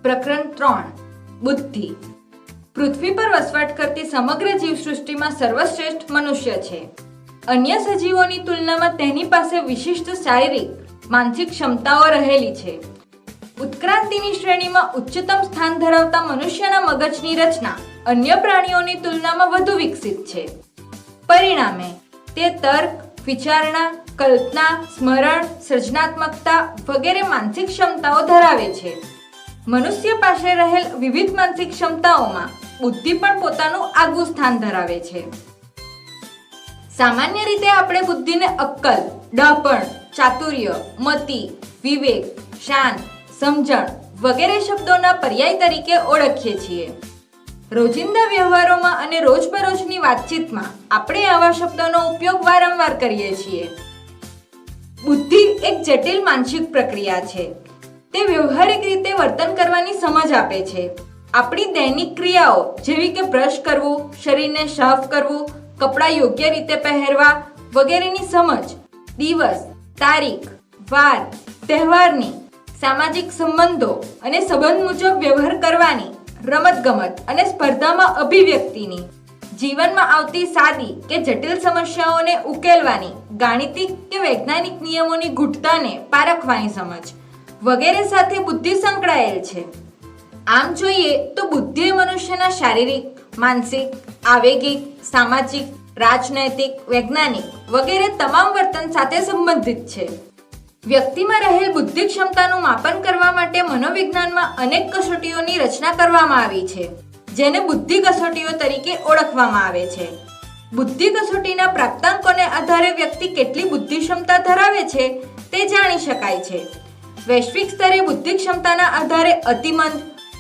પ્રકરણ 3 બુદ્ધિ. પૃથ્વી પર વસવાટ કરતી સમગ્ર જીવસૃષ્ટિમાં સર્વશ્રેષ્ઠ મનુષ્ય છે. અન્ય સજીવોની તુલનામાં તેની પાસે વિશિષ્ટ શારીરિક, માનસિક ક્ષમતાઓ રહેલી છે. ઉત્ક્રાંતિની શ્રેણીમાં ઉચ્ચતમ સ્થાન ધરાવતા મનુષ્યના મગજની રચના અન્ય પ્રાણીઓની તુલનામાં વધુ વિકસિત છે. પરિણામે તે તર્ક, વિચારણા, કલ્પના, સ્મરણ, સર્જનાત્મકતા વગેરે માનસિક ક્ષમતાઓ ધરાવે છે. મનુષ્ય પાસે રહેલ વિવિધ માનસિક ક્ષમતાઓમાં બુદ્ધિ પણ પોતાનું આગવું સ્થાન ધરાવે છે. સામાન્ય રીતે આપણે બુદ્ધિને અક્કલ, ડહાપણ, ચાતુર્ય, મતિ, વિવેક, શાન, સમજણ વગેરે શબ્દોના પર્યાય તરીકે ઓળખીએ છીએ. રોજિંદા વ્યવહારોમાં અને રોજબરોજની વાતચીતમાં આપણે આવા શબ્દોનો ઉપયોગ વારંવાર કરીએ છીએ. બુદ્ધિ એક જટિલ માનસિક પ્રક્રિયા છે. તે વ્યવહારિક રીતે વર્તન કરવાની સમજ આપે છે. આપણી દૈનિક ક્રિયાઓ જેવી કે બ્રશ કરવું, શરીરને સાફ કરવું, કપડાં યોગ્ય રીતે પહેરવા વગેરેની સમજ દિવસ, તારીખ, વાર, તહેવારની, સામાજિક સંબંધો અને સંબંધ મુજબ વ્યવહાર કરવાની, રમતગમત અને સ્પર્ધામાં અભિવ્યક્તિની, જીવનમાં આવતી સાદી કે જટિલ સમસ્યાઓને ઉકેલવાની, ગાણિતિક કે વૈજ્ઞાનિક નિયમોની ગૂઢતાને પારખવાની સમજ વગેરે સાથે બુદ્ધિ સંકળાયેલ છે. આમ જોઈએ તો બુદ્ધિ મનુષ્યના શારીરિક, માનસિક, આવેગિક, સામાજિક, રાજનૈતિક, વૈજ્ઞાનિક વગેરે તમામ વર્તન સાથે સંબંધિત છે. વ્યક્તિમાં રહેલ બુદ્ધિ ક્ષમતાનું માપન કરવા માટે મનોવિજ્ઞાનમાં અનેક કસોટીઓની રચના કરવામાં આવી છે, જેને બુદ્ધિ કસોટીઓ તરીકે ઓળખવામાં આવે છે. બુદ્ધિ કસોટીના પ્રાપ્તાંકોને આધારે વ્યક્તિ કેટલી બુદ્ધિ ક્ષમતા ધરાવે છે તે જાણી શકાય છે. વૈશ્વિક સ્તરે બુદ્ધિ ક્ષમતાના આધારે અતિમંદ,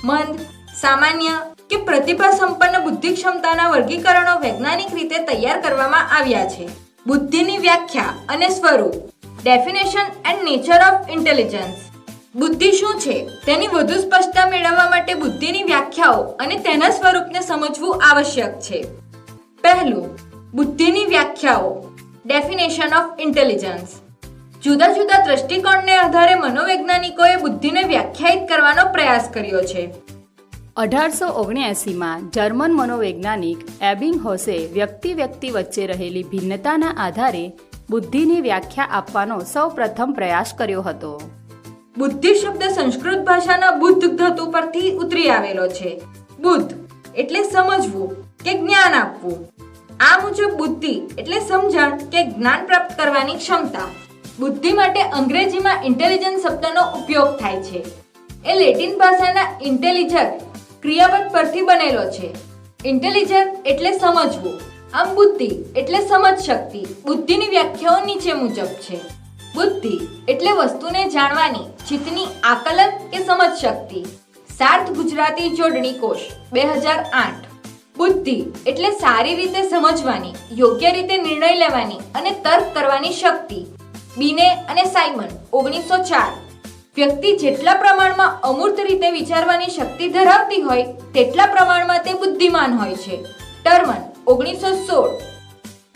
મંદ, સામાન્ય કે પ્રતિભા સંપન્ન બુદ્ધિ ક્ષમતાના વર્ગીકરણો વૈજ્ઞાનિક રીતે તૈયાર કરવામાં આવ્યા છે. બુદ્ધિની વ્યાખ્યા અને સ્વરૂપ. Definition and nature of intelligence. બુદ્ધિ શું છે તેની વધુ સ્પષ્ટતા મેળવવા માટે બુદ્ધિની વ્યાખ્યાઓ અને તેના સ્વરૂપને સમજવું આવશ્યક છે. પહેલું, બુદ્ધિની વ્યાખ્યાઓ. Definition of intelligence. જુદા જુદા દ્રષ્ટિકોણને આધારે મનોવૈજ્ઞાનિકોએ બુદ્ધિને વ્યાખ્યાયિત કરવાનો પ્રયાસ કર્યો છે. 1879માં જર્મન મનોવૈજ્ઞાનિક એબિંગહોસે વ્યક્તિ વચ્ચે રહેલી ભિન્નતાના આધારે બુદ્ધિની વ્યાખ્યા આપવાનો સૌ પ્રથમ પ્રયાસ કર્યો હતો. બુદ્ધિ શબ્દ સંસ્કૃત ભાષાના બુદ્ધ ધાતુ પરથી ઉતરી આવેલો છે. બુદ્ધ એટલે સમજવું કે જ્ઞાન આપવું. આ મુજબ બુદ્ધિ એટલે સમજણ કે જ્ઞાન પ્રાપ્ત કરવાની ક્ષમતા. બુદ્ધિ માટે અંગ્રેજીમાં ઇન્ટેલિજન્સ શબ્દનો ઉપયોગ થાય છે. એ લેટિન ભાષાના ઇન્ટેલિજર ક્રિયાપદ પરથી બનેલો છે. ઇન્ટેલિજર એટલે સમજવું. આમ બુદ્ધિ એટલે સમજ શક્તિ. બુદ્ધિની વ્યાખ્યાઓ નીચે મુજબ છે. બુદ્ધિ એટલે વસ્તુને જાણવાની ચિત્તની આકલન કે સમજ શક્તિ. સાર્થ ગુજરાતી જોડણી કોશ 2008. બુદ્ધિ એટલે સારી રીતે સમજવાની, યોગ્ય રીતે નિર્ણય લેવાની અને તર્ક કરવાની શક્તિ. બીને અને સાયમન 1904. વ્યક્તિ જેટલા પ્રમાણમાં અમૂર્ત રીતે વિચારવાની શક્તિ ધરાવતી હોય તેટલા પ્રમાણમાં તે બુદ્ધિમાન હોય છે. ટર્મન 1916.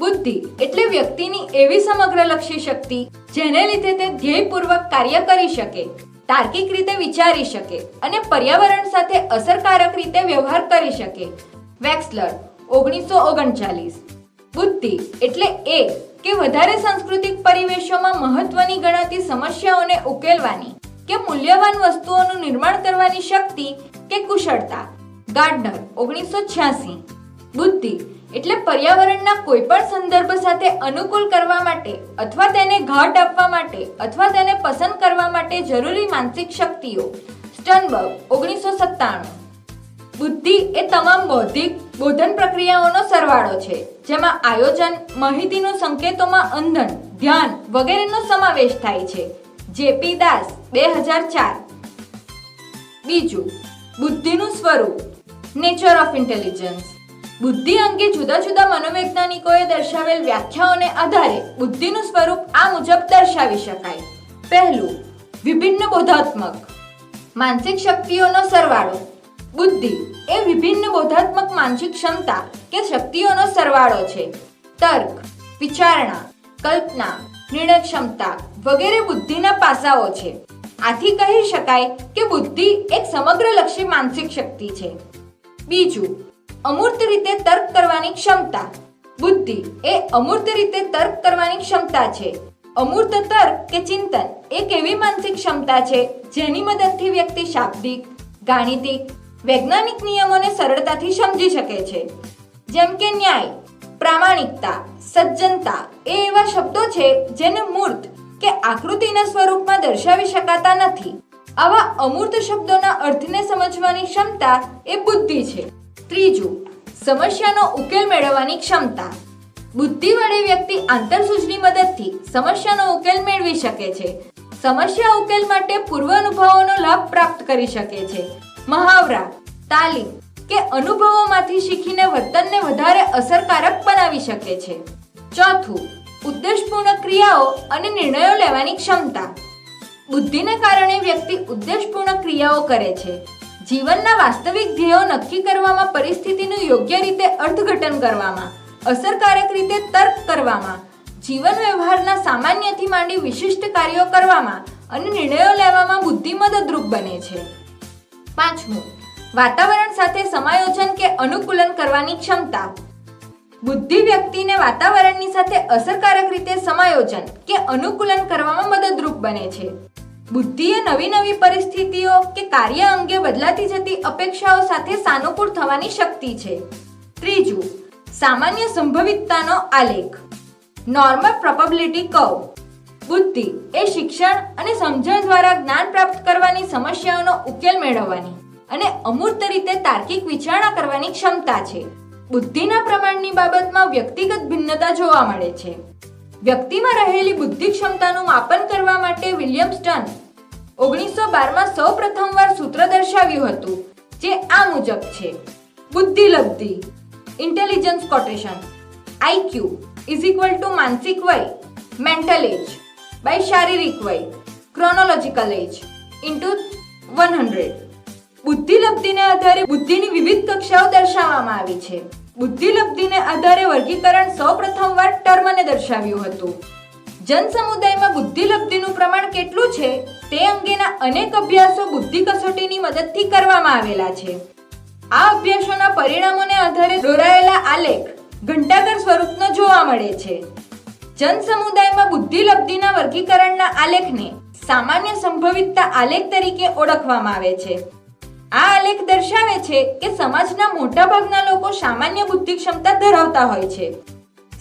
બુદ્ધિ એટલે વ્યક્તિની એવી સમગ્રલક્ષી શક્તિ જેને લીધે તે ધ્યેયપૂર્વક કાર્ય કરી શકે, તાર્કિક રીતે વિચારી શકે અને પર્યાવરણ સાથે અસરકારક રીતે વ્યવહાર કરી શકે. વેક્સલર 1939. બુદ્ધિ એટલે એક કે વધારે સાંસ્કૃતિક પરિવેશોમાં મહત્વની ગણાતી સમસ્યાઓને ઉકેલવાની કે મૂલ્યવાન વસ્તુઓનું નિર્માણ કરવાની શક્તિ કે કુશળતા. ગાર્ડનર 1986. બુદ્ધિ એટલે પર્યાવરણના કોઈ પણ સંદર્ભ સાથે અનુકૂળ કરવા માટે અથવા તેને ઘાટ આપવા માટે અથવા તેને પસંદ કરવા માટે જરૂરી માનસિક શક્તિઓ. સ્ટનબર્ગ 1997. બુદ્ધિ એ તમામ બૌદ્ધિક બોધન પ્રક્રિયાઓનો સરવાળો છે, જેમાં આયોજન, માહિતીનું સંકેતોમાં અંધન, ધ્યાન વગેરેનો સમાવેશ થાય છે. જેપી દાસ 2004. બીજું, બુદ્ધિનું સ્વરૂપ. Nature of intelligence. બુદ્ધિ અંગે જુદા જુદા મનોવૈજ્ઞાનિકોએ દર્શાવેલ વ્યાખ્યાઓને આધારે બુદ્ધિનું સ્વરૂપ આ મુજબ દર્શાવી શકાય. પહેલું, વિભિન્ન બોધાત્મક. માનસિક શક્તિઓનો સરવાળો. બુદ્ધિ એ વિભિન્ન બોધાત્મક માનસિક ક્ષમતા કે શક્તિઓનો સરવાળો છે. તર્ક, વિચારણા, કલ્પના, નિર્ણય ક્ષમતા વગેરે બુદ્ધિના પાસાઓ છે. આથી કહી શકાય કે બુદ્ધિ એક સમગ્રલક્ષી માનસિક શક્તિ છે. બીજું, અમૂર્ત રીતે તર્ક કરવાની ક્ષમતા. બુદ્ધિ એ અમૂર્ત રીતે તર્ક કરવાની ક્ષમતા છે. અમૂર્ત તર્ક કે ચિંતન એક એવી માનસિક ક્ષમતા છે જેની મદદથી વ્યક્તિ શાબ્દિક, ગાણિતિક, વૈજ્ઞાનિક નિયમોને સરળતાથી સમજી શકે છે. જેમ કે ન્યાય, પ્રામાણિકતા, સજ્જનતા એ એવા શબ્દો છે જેને મૂર્ત કે આકૃતિના સ્વરૂપમાં દર્શાવી શકાતા નથી. આવા અમૂર્ત શબ્દોના અર્થને સમજવાની ક્ષમતા એ બુદ્ધિ છે. ત્રીજું, સમસ્યાનો ઉકેલ મેળવવાની ક્ષમતા. બુદ્ધિ વડે વ્યક્તિ આંતરસૂઝની મદદથી સમસ્યાનો ઉકેલ મેળવી શકે છે. સમસ્યા ઉકેલ માટે પૂર્વ અનુભવોનો લાભ પ્રાપ્ત કરી શકે છે. મહાવરા, તાલીમ કે અનુભવોમાંથી શીખીને વર્તનને વધારે અસરકારક બનાવી શકે છે. ચોથું, ઉદ્દેશપૂર્ણ ક્રિયાઓ અને નિર્ણયો લેવાની ક્ષમતા. બુદ્ધિને કારણે વ્યક્તિ ઉદ્દેશપૂર્ણ ક્રિયાઓ કરે છે. જીવનના વાસ્તવિક ધ્યેયો નક્કી કરવામાં, પરિસ્થિતિનું યોગ્ય રીતે અર્થઘટન કરવામાં, અસરકારક રીતે તર્ક કરવામાં, જીવન વ્યવહારના સામાન્યથી માંડી વિશિષ્ટ કાર્યો કરવામાં અને નિર્ણયો લેવામાં બુદ્ધિ મદદરૂપ બને છે. પાંચમું, વાતાવરણ સાથે સમાયોજન કે અનુકૂલન કરવાની ક્ષમતા. બુદ્ધિ વ્યક્તિને વાતાવરણની સાથે અસરકારક રીતે સમાયોજન કે અનુકૂલન કરવામાં મદદરૂપ બને છે. બુદ્ધિએ નવી નવી પરિસ્થિતિઓ કે કાર્ય અંગે બદલાતી જતી અપેક્ષાઓ સાથે સાનુકૂળ થવાની શક્તિ છે. ત્રીજું, સામાન્ય સંભવિતતાનો આલેખ. Normal probability curve. બુદ્ધિ એ શિક્ષણ અને સમજણ દ્વારા જ્ઞાન પ્રાપ્ત કરવાની, સમસ્યાઓનો ઉકેલ મેળવવાની અને અમૂર્ત રીતે તાર્કિક વિચારણા કરવાની ક્ષમતા છે. બુદ્ધિના પ્રમાણની બાબતમાં વ્યક્તિગત ભિન્નતા જોવા મળે છે. વ્યક્તિમાં રહેલી બુદ્ધિ ક્ષમતાનું માપન કરવા માટે વિલિયમ સ્ટર્ન 1912માં સૌ પ્રથમવાર સૂત્ર દર્શાવ્યું હતું, જે આ મુજબ છે. બુદ્ધિલબ્ધિ ઇન્ટેલિજન્સ કોટેશન IQ = માનસિક વય મેન્ટલ એજ બાય શારીરિક વય ક્રોનોલોજીકલ એજ * 100. બુદ્ધિલબ્ધિને આધારે બુદ્ધિની વિવિધ કક્ષાઓ દર્શાવવામાં આવી છે. બુદ્ધિલબ્ધિને આધારે વર્ગીકરણ સૌ પ્રથમવાર ટર્મને દર્શાવ્યું હતું. જનસમુદાયમાં બુદ્ધિલબ્ધિનું પ્રમાણ કેટલું છે તે અંગેના અનેક અભ્યાસો બુદ્ધિ કસોટીની મદદથી કરવામાં આવેલા છે. આ અભ્યાસોના પરિણામોને આધારે દોરાયેલા આલેખ ઘંટાકર સ્વરૂપનો જોવા મળે છે. જનસમુદાયમાં બુદ્ધિલબ્ધિના વર્ગીકરણના આલેખને સામાન્ય સંભવિતતા આલેખ તરીકે ઓળખવામાં આવે છે. આ આલેખ દર્શાવે છે કે સમાજના મોટાભાગના લોકો સામાન્ય બુદ્ધિ ક્ષમતા ધરાવતા હોય છે.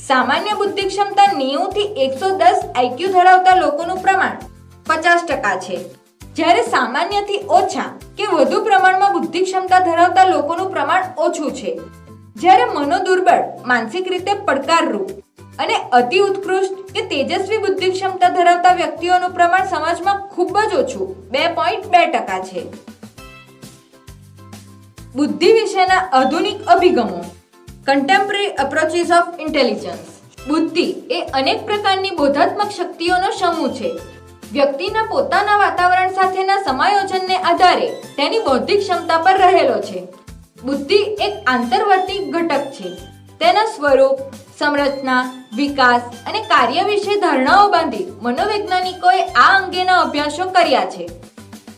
સામાન્ય બુદ્ધિ ક્ષમતા 90 થી 110 IQ ધરાવતા લોકોનું પ્રમાણ 50% છે, જ્યારે સામાન્યથી ઓછા કે વધુ પ્રમાણમાં બુદ્ધિ ક્ષમતા ધરાવતા લોકોનું પ્રમાણ ઓછું છે. જ્યારે મનોદુર્બળ, માનસિક રીતે પડકારરૂપ અને અતિ ઉત્કૃષ્ટ કે તેજસ્વી બુદ્ધિ ક્ષમતા ધરાવતા વ્યક્તિઓનું પ્રમાણ સમાજમાં ખૂબ જ ઓછું 2.2% છે. બુદ્ધિ વિશેના આધુનિક અભિગમો. Contemporary approaches of intelligence. બુદ્ધિ એ અનેક પ્રકારની બોધાત્મક શક્તિઓનો સમૂહ છે. વ્યક્તિના પોતાના વાતાવરણ સાથેના સમાયોજનને આધારે તેની બૌદ્ધિક ક્ષમતા પર રહેલો છે. બુદ્ધિ એક આંતરવર્તી ઘટક છે. તેના સ્વરૂપ, સંરચના, વિકાસ અને કાર્ય વિશે ધારણાઓ બાંધી મનોવૈજ્ઞાનિકોએ આ અંગેના અભ્યાસો કર્યા છે.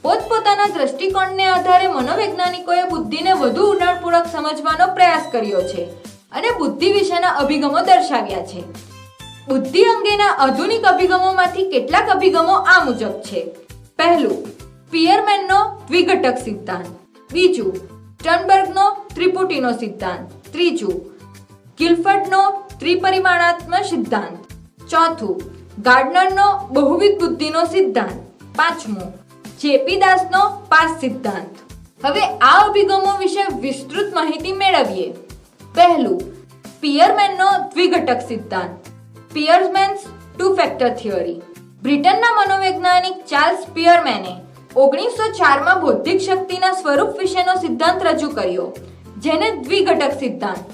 પોતપોતાના દ્રષ્ટિકોણને આધારે મનોવૈજ્ઞાનિકોએ બુદ્ધિને વધુ ઊંડાણપૂર્વક સમજવાનો પ્રયાસ કર્યો છે અને બુદ્ધિ વિશેના અભિગમો દર્શાવ્યા છે. બુદ્ધિ અંગેના આધુનિક અભિગમોમાંથી કેટલાક અભિગમો આ મુજબ છે. પહેલું, સ્પીયરમેનનો દ્વિઘટક સિદ્ધાંત. બીજું, સ્ટર્નબર્ગનો ત્રિપુટીનો સિદ્ધાંત. ત્રીજું, ગિલફર્ડનો ત્રિપરિમાણાત્મક સિદ્ધાંત. ચોથું, ગાર્ડનરનો બહુવિધ બુદ્ધિનો સિદ્ધાંત. પાંચમું, જેપી દાસનો પાસ સિદ્ધાંત. હવે આ અભિગમો વિશે વિસ્તૃત માહિતી મેળવીએ. પહેલું, સ્પીયરમેનનો દ્વિઘટક સિદ્ધાંત. સ્પીયરમેન્સ ટુ ફેક્ટર થિયરી. બ્રિટનના મનોવૈજ્ઞાનિક ચાર્લ્સ સ્પીયરમેને 1904માં બૌદ્ધિક શક્તિના સ્વરૂપ વિશેનો સિદ્ધાંત રજૂ કર્યો, જેને દ્વિઘટક સિદ્ધાંત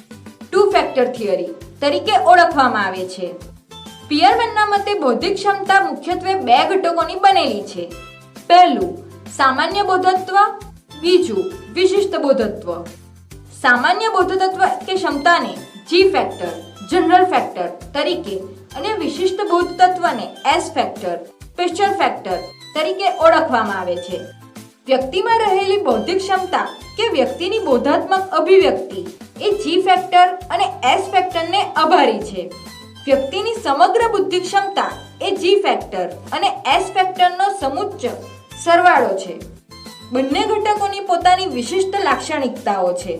ટુ ફેક્ટર થિયરી તરીકે ઓળખવામાં આવે છે. સ્પીયરમેનના મતે બૌદ્ધિક ક્ષમતા મુખ્યત્વે 2 ઘટકોની બનેલી છે. પહેલું, સામાન્ય બોધત્વ. બીજું, વિશિષ્ટ બોધત્વ. સામાન્ય બોધતત્વ કે ક્ષમતાને જી ફેક્ટર, જનરલ ફેક્ટર તરીકે અને વિશિષ્ટ બોધતત્વને એસ ફેક્ટર, સ્પેશિયલ ફેક્ટર તરીકે ઓળખવામાં આવે છે. વ્યક્તિમાં રહેલી બૌદ્ધિક ક્ષમતા કે વ્યક્તિની બોધાત્મક અભિવ્યક્તિ એ જી ફેક્ટર અને એસ ફેક્ટરને આભારી છે. વ્યક્તિની સમગ્ર બુદ્ધિ ક્ષમતા એ જી ફેક્ટર અને એસ ફેક્ટરનો સમુચ્ચ સરવાળો છે. બંને ઘટકોની પોતાની વિશિષ્ટ લાક્ષણિકતાઓ છે.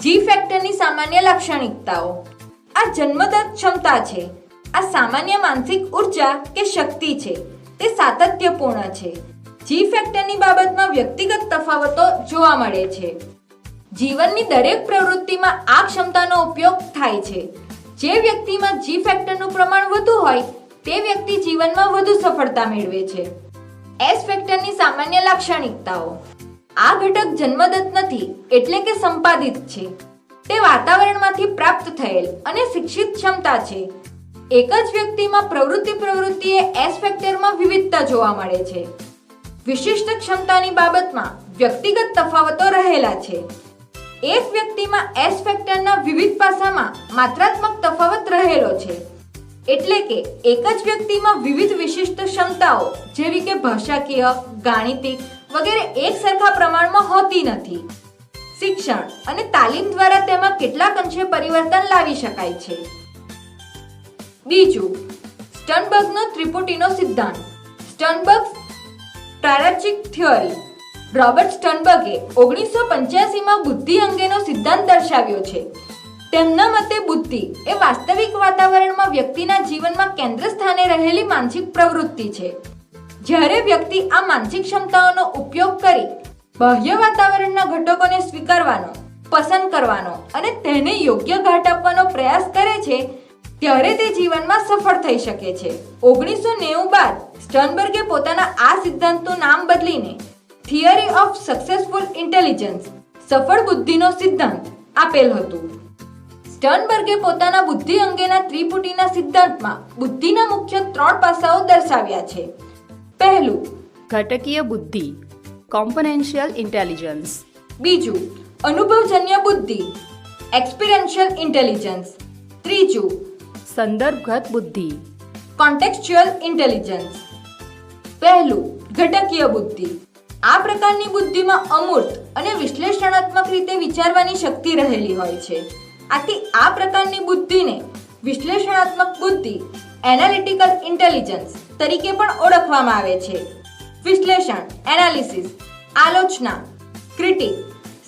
જી ફેક્ટરની સામાન્ય લાક્ષણિકતાઓ: આ જન્મદત્ત ક્ષમતા છે. આ સામાન્ય માનસિક ઉર્જા કે શક્તિ છે. તે સાતત્યપૂર્ણ છે. જી ફેક્ટરની બાબતમાં વ્યક્તિગત તફાવતો જોવા મળે છે. જીવનની દરેક પ્રવૃત્તિમાં આ ક્ષમતાનો ઉપયોગ થાય છે. જે વ્યક્તિમાં જી ફેક્ટરનું પ્રમાણ વધુ હોય તે વ્યક્તિ જીવનમાં વધુ સફળતા મેળવે છે. એસ ફેક્ટરની સામાન્ય લાક્ષણિકતાઓ: આ ઘટક જન્મદત્ત નથી, એટલે કે સંપાદિત છે. તે વાતાવરણમાંથી પ્રાપ્ત થયેલ અને શિક્ષિત ક્ષમતા છે. એક જ વ્યક્તિમાં પ્રવૃત્તિએ એસ ફેક્ટરમાં વિવિધતા જોવા મળે છે. વિશિષ્ટ ક્ષમતાની બાબતમાં વ્યક્તિગત તફાવતો રહેલા છે. એક વ્યક્તિમાં એસ ફેક્ટરના વિવિધ પાસામાં માત્રાત્મક તફાવત રહેલો છે. એટલે કે એક જ વ્યક્તિમાં વિવિધ વિશિષ્ટ ક્ષમતાઓ જેવી કે ભાષાકીય, ગાણિતિક વગેરે એક સરખા પ્રમાણમાં હોતી નથી. શિક્ષણ અને તાલીમ દ્વારા તેમાં કેટલાક અંશે પરિવર્તન લાવી શકાય છે. બીજું, સ્ટર્નબર્ગનો ત્રિપુટીનો સિદ્ધાંત. સ્ટર્નબર્ગ પ્રારંભિક થિયરી. રોબર્ટ સ્ટર્નબર્ગે 1985માં બુદ્ધિ અંગેનો સિદ્ધાંત દર્શાવ્યો છે. તેમના મતે બુદ્ધિ એ વાસ્તવિક વાતાવરણમાં વ્યક્તિના જીવનમાં કેન્દ્ર સ્થાને રહેલી માનસિક પ્રવૃત્તિ છે. જ્યારે વ્યક્તિ આ માનસિક ક્ષમતાઓનો ઉપયોગ કરી બાહ્ય વાતાવરણના ઘટકોને સ્વીકારવાનો, પસંદ કરવાનો અને તેને યોગ્ય ઘાટ આપવાનો પ્રયાસ કરે છે ત્યારે તે જીવનમાં સફળ થઈ શકે છે. 1990 બાદ સ્ટર્નબર્ગે પોતાના આ સિદ્ધાંતનું નામ બદલીને થિયરી ઓફ સક્સેસફુલ ઇન્ટેલિજન્સ, સફળ બુદ્ધિનો સિદ્ધાંત આપેલ હતું. સ્ટર્નબર્ગે પોતાના બુદ્ધિ અંગેના ત્રિપુટીના સિદ્ધાંતમાં બુદ્ધિના મુખ્ય 3 પાસાઓ દર્શાવ્યા છે. પહેલું, ઘટકીય બુદ્ધિ, કોમ્પોનેન્શિયલ ઇન્ટેલિજન્સ. બીજું, અનુભવજન્ય બુદ્ધિ, એક્સપિરિયન્શિયલ ઇન્ટેલિજન્સ. ત્રીજું, સંદર્ભગત બુદ્ધિ, કોન્ટેક્સ્ચ્યુઅલ ઇન્ટેલિજન્સ. પહેલું, ઘટકીય બુદ્ધિ. આ પ્રકારની બુદ્ધિમાં અમૂર્ત અને વિશ્લેષણાત્મક રીતે વિચારવાની શક્તિ રહેલી હોય છે. આથી આ પ્રકારની બુદ્ધિને વિશ્લેષણાત્મક બુદ્ધિ, એનાલિટિકલ ઇન્ટેલિજન્સ તરીકે પણ ઓળખવામાં આવે છે. વિશ્લેષણ, એનાલિસિસ, આલોચના, ક્રિટિક,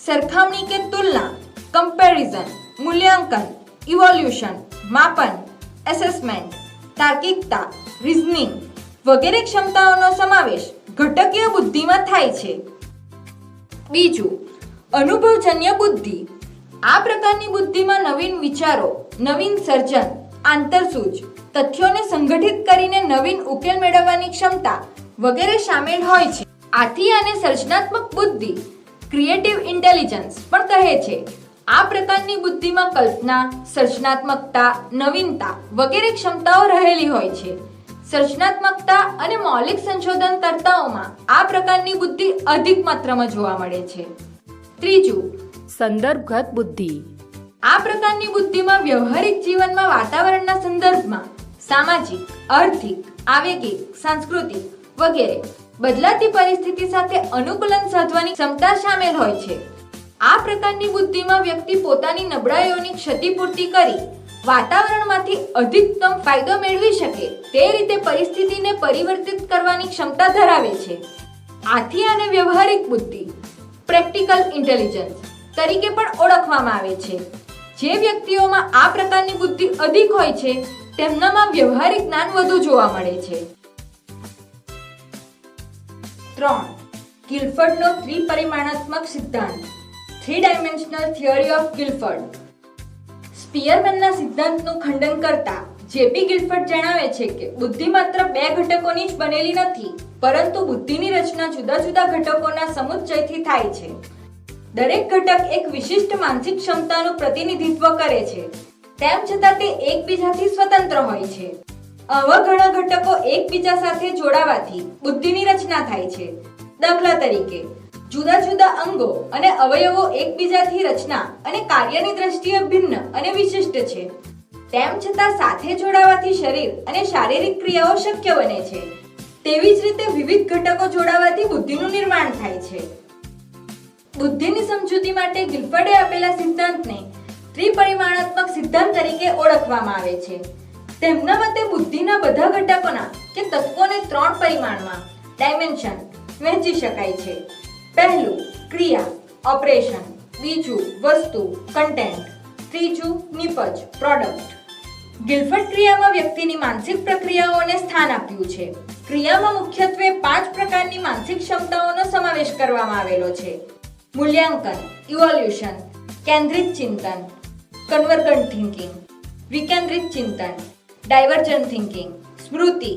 સરખામણી કે તુલના, કમ્પેરિઝન, મૂલ્યાંકન, ઇવોલ્યુશન, માપન, એસેસમેન્ટ, તાર્કિકતા, રિઝનિંગ વગેરે ક્ષમતાઓનો સમાવેશ ઘટકીય બુદ્ધિમાં થાય છે. બીજું, અનુભવજન્ય બુદ્ધિ. આ પ્રકારની બુદ્ધિમાં નવીન વિચારો, નવીન સર્જન, આંતરસૂઝ, તથ્યોને સંગઠિત કરીને નવીન ઉકેલ મેળવવાની ક્ષમતા વગેરે શામેલ હોય છે. આથી આને સર્જનાત્મક બુદ્ધિ, ક્રિએટિવ ઇન્ટેલિજન્સ પણ કહે છે. આ પ્રકારની બુદ્ધિમાં કલ્પના, સર્જનાત્મકતા, નવીનતા વગેરે ક્ષમતાઓ રહેલી હોય છે. સર્જનાત્મકતા અને મૌલિક સંશોધનકર્તાઓમાં આ પ્રકારની બુદ્ધિ અધિક માત્રામાં જોવા મળે છે. ત્રીજું, સંદર્ભગત બુદ્ધિ. આ પ્રકારની બુદ્ધિમાં વ્યવહારિક જીવનમાં વાતાવરણના સંદર્ભમાં સામાજિક, આર્થિક, આવેગિક, સાંસ્કૃતિક વગેરે બદલાતી પરિસ્થિતિ સાથે અનુકૂલન સાધવાની ક્ષમતા શામેલ હોય છે. આ પ્રકારની બુદ્ધિમાં વ્યક્તિ પોતાની નબળાઈઓની ક્ષતિપૂર્તિ કરી વાતાવરણમાંથી અધિકતમ ફાયદો મેળવી શકે તે રીતે પરિસ્થિતિને પરિવર્તિત કરવાની ક્ષમતા ધરાવે છે. આથી આને વ્યવહારિક બુદ્ધિ, પ્રેક્ટિકલ ઇન્ટેલિજન્સ તરીકે પણ ઓળખવામાં આવે છે. જે વ્યક્તિઓમાં આ પ્રકારની બુદ્ધિ અધિક હોય છે તેમનામાં વ્યવહારિક જ્ઞાન વધુ જોવા મળે છે. 3. ગિલફર્ડનો ત્રિપરિમાણાત્મક સિદ્ધાંત, 3-dimensional theory of Guilford. સ્પીયરમેનના સિદ્ધાંતનું ખંડન કરતા જેપી ગિલફર્ડ જણાવે છે કે બુદ્ધિ માત્ર 2 ઘટકોની જ બનેલી નથી, પરંતુ બુદ્ધિની રચના જુદા જુદા ઘટકોના સમુચ્ચયથી થાય છે. દરેક ઘટક એક વિશિષ્ટ માનસિક ક્ષમતાનું પ્રતિનિધિત્વ કરે છે, તેમ છતાં તે એકબીજાથી સ્વતંત્ર હોય છે. આવા ઘણા ઘટકો એકબીજા સાથે જોડાવાથી બુદ્ધિની રચના થાય છે. દાખલા તરીકે, જુદા જુદા અંગો અને અવયવો એકબીજાથી રચના અને કાર્યની દ્રષ્ટિએ ભિન્ન અને વિશિષ્ટ છે. તેમ છતાં સાથે જોડાવાથી શરીર અને શારીરિક ક્રિયાઓ શક્ય બને છે. તેવી જ રીતે વિવિધ ઘટકો જોડાવાથી બુદ્ધિનું નિર્માણ થાય છે. બુદ્ધિની સમજૂતી માટે ગિલફર્ડે આપેલા સિદ્ધાંતને ત્રિપરિમાણાત્મક સિદ્ધાંત તરીકે ઓળખવામાં આવે છે. તેમના મતે બુદ્ધિના બધા ઘટકોના કે તત્વોને 3 પરિમાણમાં ડાયમેન્શન વહેંચી શકાય છે. પહેલું ક્રિયા ઓપરેશન, બીજું વસ્તુ કન્ટેન્ટ, ત્રીજું નિપજ પ્રોડક્ટ. ગિલફર્ડ ક્રિયામાં વ્યક્તિની માનસિક પ્રક્રિયાઓને સ્થાન આપ્યું છે. ક્રિયામાં મુખ્યત્વે 5 પ્રકારની માનસિક ક્ષમતાઓનો સમાવેશ કરવામાં આવેલો છે. મૂલ્યાંકન ઇવોલ્યુશન, કેન્દ્રિત ચિંતન કન્વર્જન્ટ થિંકિંગ, વિકેન્દ્રિત ચિંતન ડાયવર્જન્ટ થિંકિંગ, સ્મૃતિ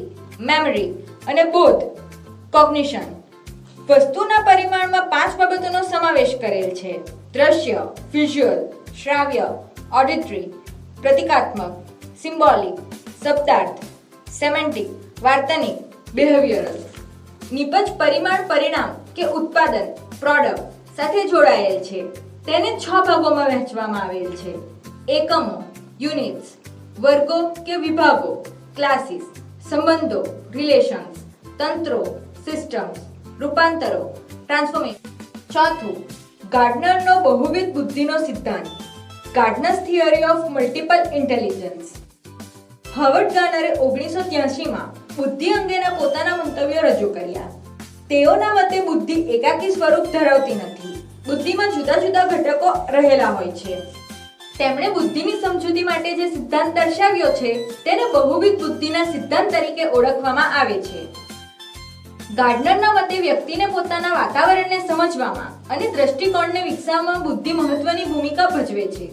મેમરી અને બોધ કોગ્નિશન. વસ્તુના પરિમાણમાં 5 બાબતોનો સમાવેશ કરેલ છે. દ્રશ્ય વિઝ્યુઅલ, શ્રાવ્ય ઓડિટરી, પ્રતિકાત્મક સિમ્બોલિક, શબ્દાર્થ સેમેન્ટિક, વાર્તનિક બિહેવિયરલ. નિપજ પરિમાણ પરિણામ કે ઉત્પાદન પ્રોડક્ટ સાથે જોડાયેલ છે. તેને 6 ભાગોમાં વહેંચવામાં આવેલ છે. એકમો યુનિટ્સ, વર્ગો કે વિભાગો ક્લાસીસ, સંબંધો રિલેશન્સ, તંત્રો સિસ્ટમ્સ, રૂપાંતરો ટ્રાન્સફોર્મેશન. ચોથું ગાર્ડનરનો બહુવિધ બુદ્ધિનો સિદ્ધાંત Gardner's theory of multiple intelligence. Herbert ગાર્નરે 1983માં બુદ્ધિ અંગેના પોતાના મંતવ્યો રજૂ કર્યા. તેઓના મતે બુદ્ધિ એકાકી સ્વરૂપ ધરાવતી નથી. બુદ્ધિમાં જુદા જુદા ઘટકો રહેલા હોય છે. તેમણે બુદ્ધિની સમજૂતી માટે જે સિદ્ધાંત દર્શાવ્યો છે તેને બહુવિધ બુદ્ધિના સિદ્ધાંત તરીકે ઓળખવામાં આવે છે. ગાર્ડનરના મતે વ્યક્તિને પોતાના વાતાવરણને સમજવામાં અને દ્રષ્ટિકોણને વિકસાવવામાં બુદ્ધિ મહત્વની ભૂમિકા ભજવે છે.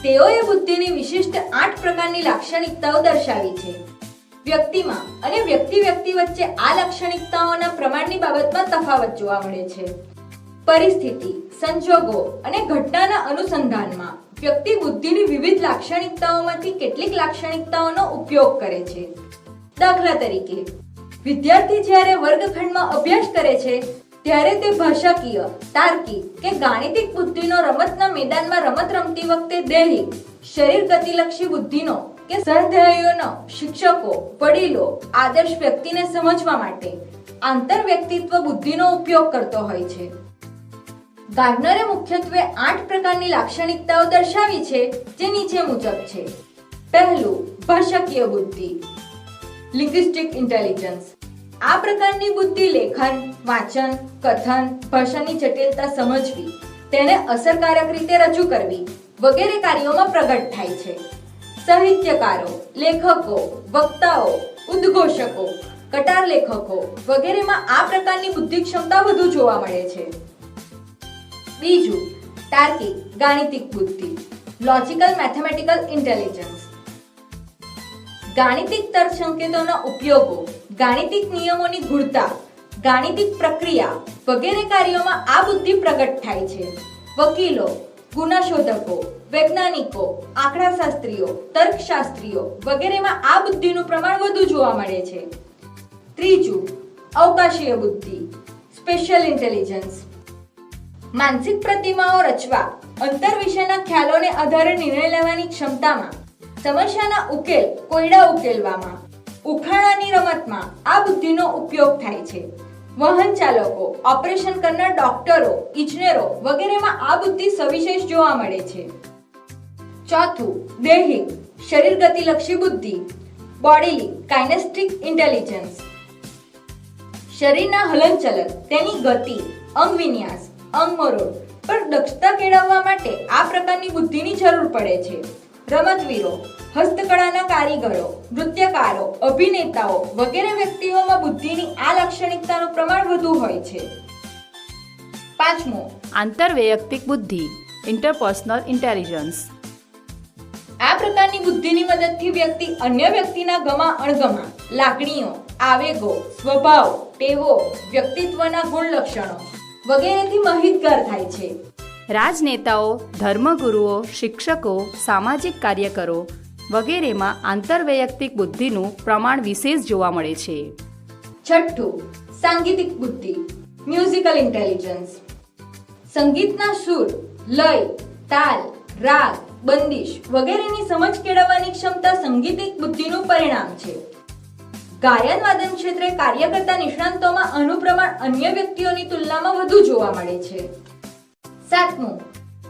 તેઓએ બુદ્ધિની વિશિષ્ટ 8 પ્રકારની લાક્ષણિકતાઓ દર્શાવી છે. વ્યક્તિમાં અને વ્યક્તિ વચ્ચે આ લાક્ષણિકતાઓના પ્રમાણની બાબતમાં તફાવત જોવા મળે છે. પરિસ્થિતિ, સંજોગો અને ઘટનાના અનુસંધાનમાં વ્યક્તિ બુદ્ધિની વિવિધ લાક્ષણિકતાઓમાંથી કેટલીક લાક્ષણિકતાઓનો ઉપયોગ કરે છે. દાખલા તરીકે, વિદ્યાર્થી જ્યારે વર્ગખંડમાં અભ્યાસ કરે છે ત્યારે તે ભાષાકીય, તાર્કિક કે ગાણિતિક બુદ્ધિનો રમતના મેદાનમાં રમત રમતી વખતે દૈહિક, શરીર ગતિલક્ષી બુદ્ધિનો કે સહધ્યેયોનો શિક્ષકો, વડીલો, આદર્શ વ્યક્તિને સમજવા માટે આંતરવ્યક્તિત્વ બુદ્ધિનો ઉપયોગ કરતો હોય છે. ગાર્ડનરે મુખ્યત્વે 8 પ્રકારની લાક્ષણિકતાઓ દર્શાવી છે જે નીચે મુજબ છે. પહેલું ભાષાકીય બુદ્ધિ લિંગ્વિસ્ટિક ઇન્ટેલિજન્સ. આ પ્રકારની બુદ્ધિ લેખન, વાંચન, કથન, ભાષાની જટિલતા સમજવી, તેને અસરકારક રીતે રજૂ કરવી વગેરે કાર્યોમાં પ્રગટ થાય છે. સાહિત્યકારો, લેખકો, વક્તાઓ, ઉદ્ઘોષકો, કટાર લેખકો વગેરેમાં આ પ્રકારની બુદ્ધિ ક્ષમતા વધુ જોવા મળે છે. બીજું તાર્કિક ગાણિતિક બુદ્ધિ લોજિકલ મેથેમેટિકલ ઇન્ટેલિજન્સ. ગાણિતિક તર્ક સંકેતોના ઉપયોગો, ગાણિતિક નિયમોની ગૂઢતા, ગાણિતિક પ્રક્રિયા વગેરે કાર્યોમાં આ બુદ્ધિ પ્રગટ થાય છે. વકીલો, ગુનાશોધકો, વૈજ્ઞાનિકો, આંકડાશાસ્ત્રીઓ, તર્કશાસ્ત્રીઓ વગેરેમાં આ બુદ્ધિનું પ્રમાણ વધુ જોવા મળે છે. ત્રીજું અવકાશીય બુદ્ધિ સ્પેશિયલ ઇન્ટેલિજન્સ. માનસિક પ્રતિમાઓ રચવા, અંતર વિશેના ખ્યાલોને આધારે નિર્ણય લેવાની ક્ષમતામાં, સમસ્યાના ઉકેલ કોયડા ઉકેલવામાં, ઉખાણાની રમતમાં આ બુદ્ધિનો ઉપયોગ થાય છે. વાહન ચાલકો, ઓપરેશન કરનાર ડોક્ટરો, ઇજનેરો વગેરેમાં આ બુદ્ધિ સવિશેષ જોવા મળે છે. ચોથું દૈહિક શરીર ગતિલક્ષી બુદ્ધિ બોડીલી કાઇનેસ્ટિક ઇન્ટેલિજન્સ. શરીરના હલનચલન, તેની ગતિ, અંગ વિન્યાસ, અંગ મરોડ પર દક્ષતા કેળવવા માટે આ પ્રકારની બુદ્ધિની જરૂર પડે છે. રમતવીરો, હસ્તકળાના કારીગરો, નૃત્યકારો, અભિનેતાઓ વગેરે વ્યક્તિઓમાં બુદ્ધિની આ લાક્ષણિકતાનું પ્રમાણ વધુ હોય છે. પાંચમું આંતરવૈયક્તિક બુદ્ધિ ઇન્ટરપર્સનલ ઇન્ટેલિજન્સ. આ પ્રકારની બુદ્ધિની મદદથી વ્યક્તિ અન્ય વ્યક્તિના ગમા અણગમા, લાગણીઓ, આવેગો, સ્વભાવ, ટેવો, વ્યક્તિત્વના ગુણ લક્ષણો વગેરેથી માહિતગાર થાય છે. રાજનેતાઓ, ધર્મગુરુઓ, શિક્ષકો, સામાજિક કાર્યકરો વગેરેમાં આંતરવૈયક્તિક બુદ્ધિનું પ્રમાણ વિશેષ જોવા મળે છે. છઠ્ઠું સાંગીતિક બુદ્ધિ મ્યુઝિકલ ઇન્ટેલિજન્સ. સંગીતના સૂર, લય, તાલ, રાગ, બંદિશ વગેરેની સમજ કેળવવાની ક્ષમતા સંગીતિક બુદ્ધિનું પરિણામ છે. ગાયન વાદન ક્ષેત્રે કાર્ય કરતા નિષ્ણાંતોમાં આનું પ્રમાણ અન્ય વ્યક્તિઓની તુલનામાં વધુ જોવા મળે છે. 7મું,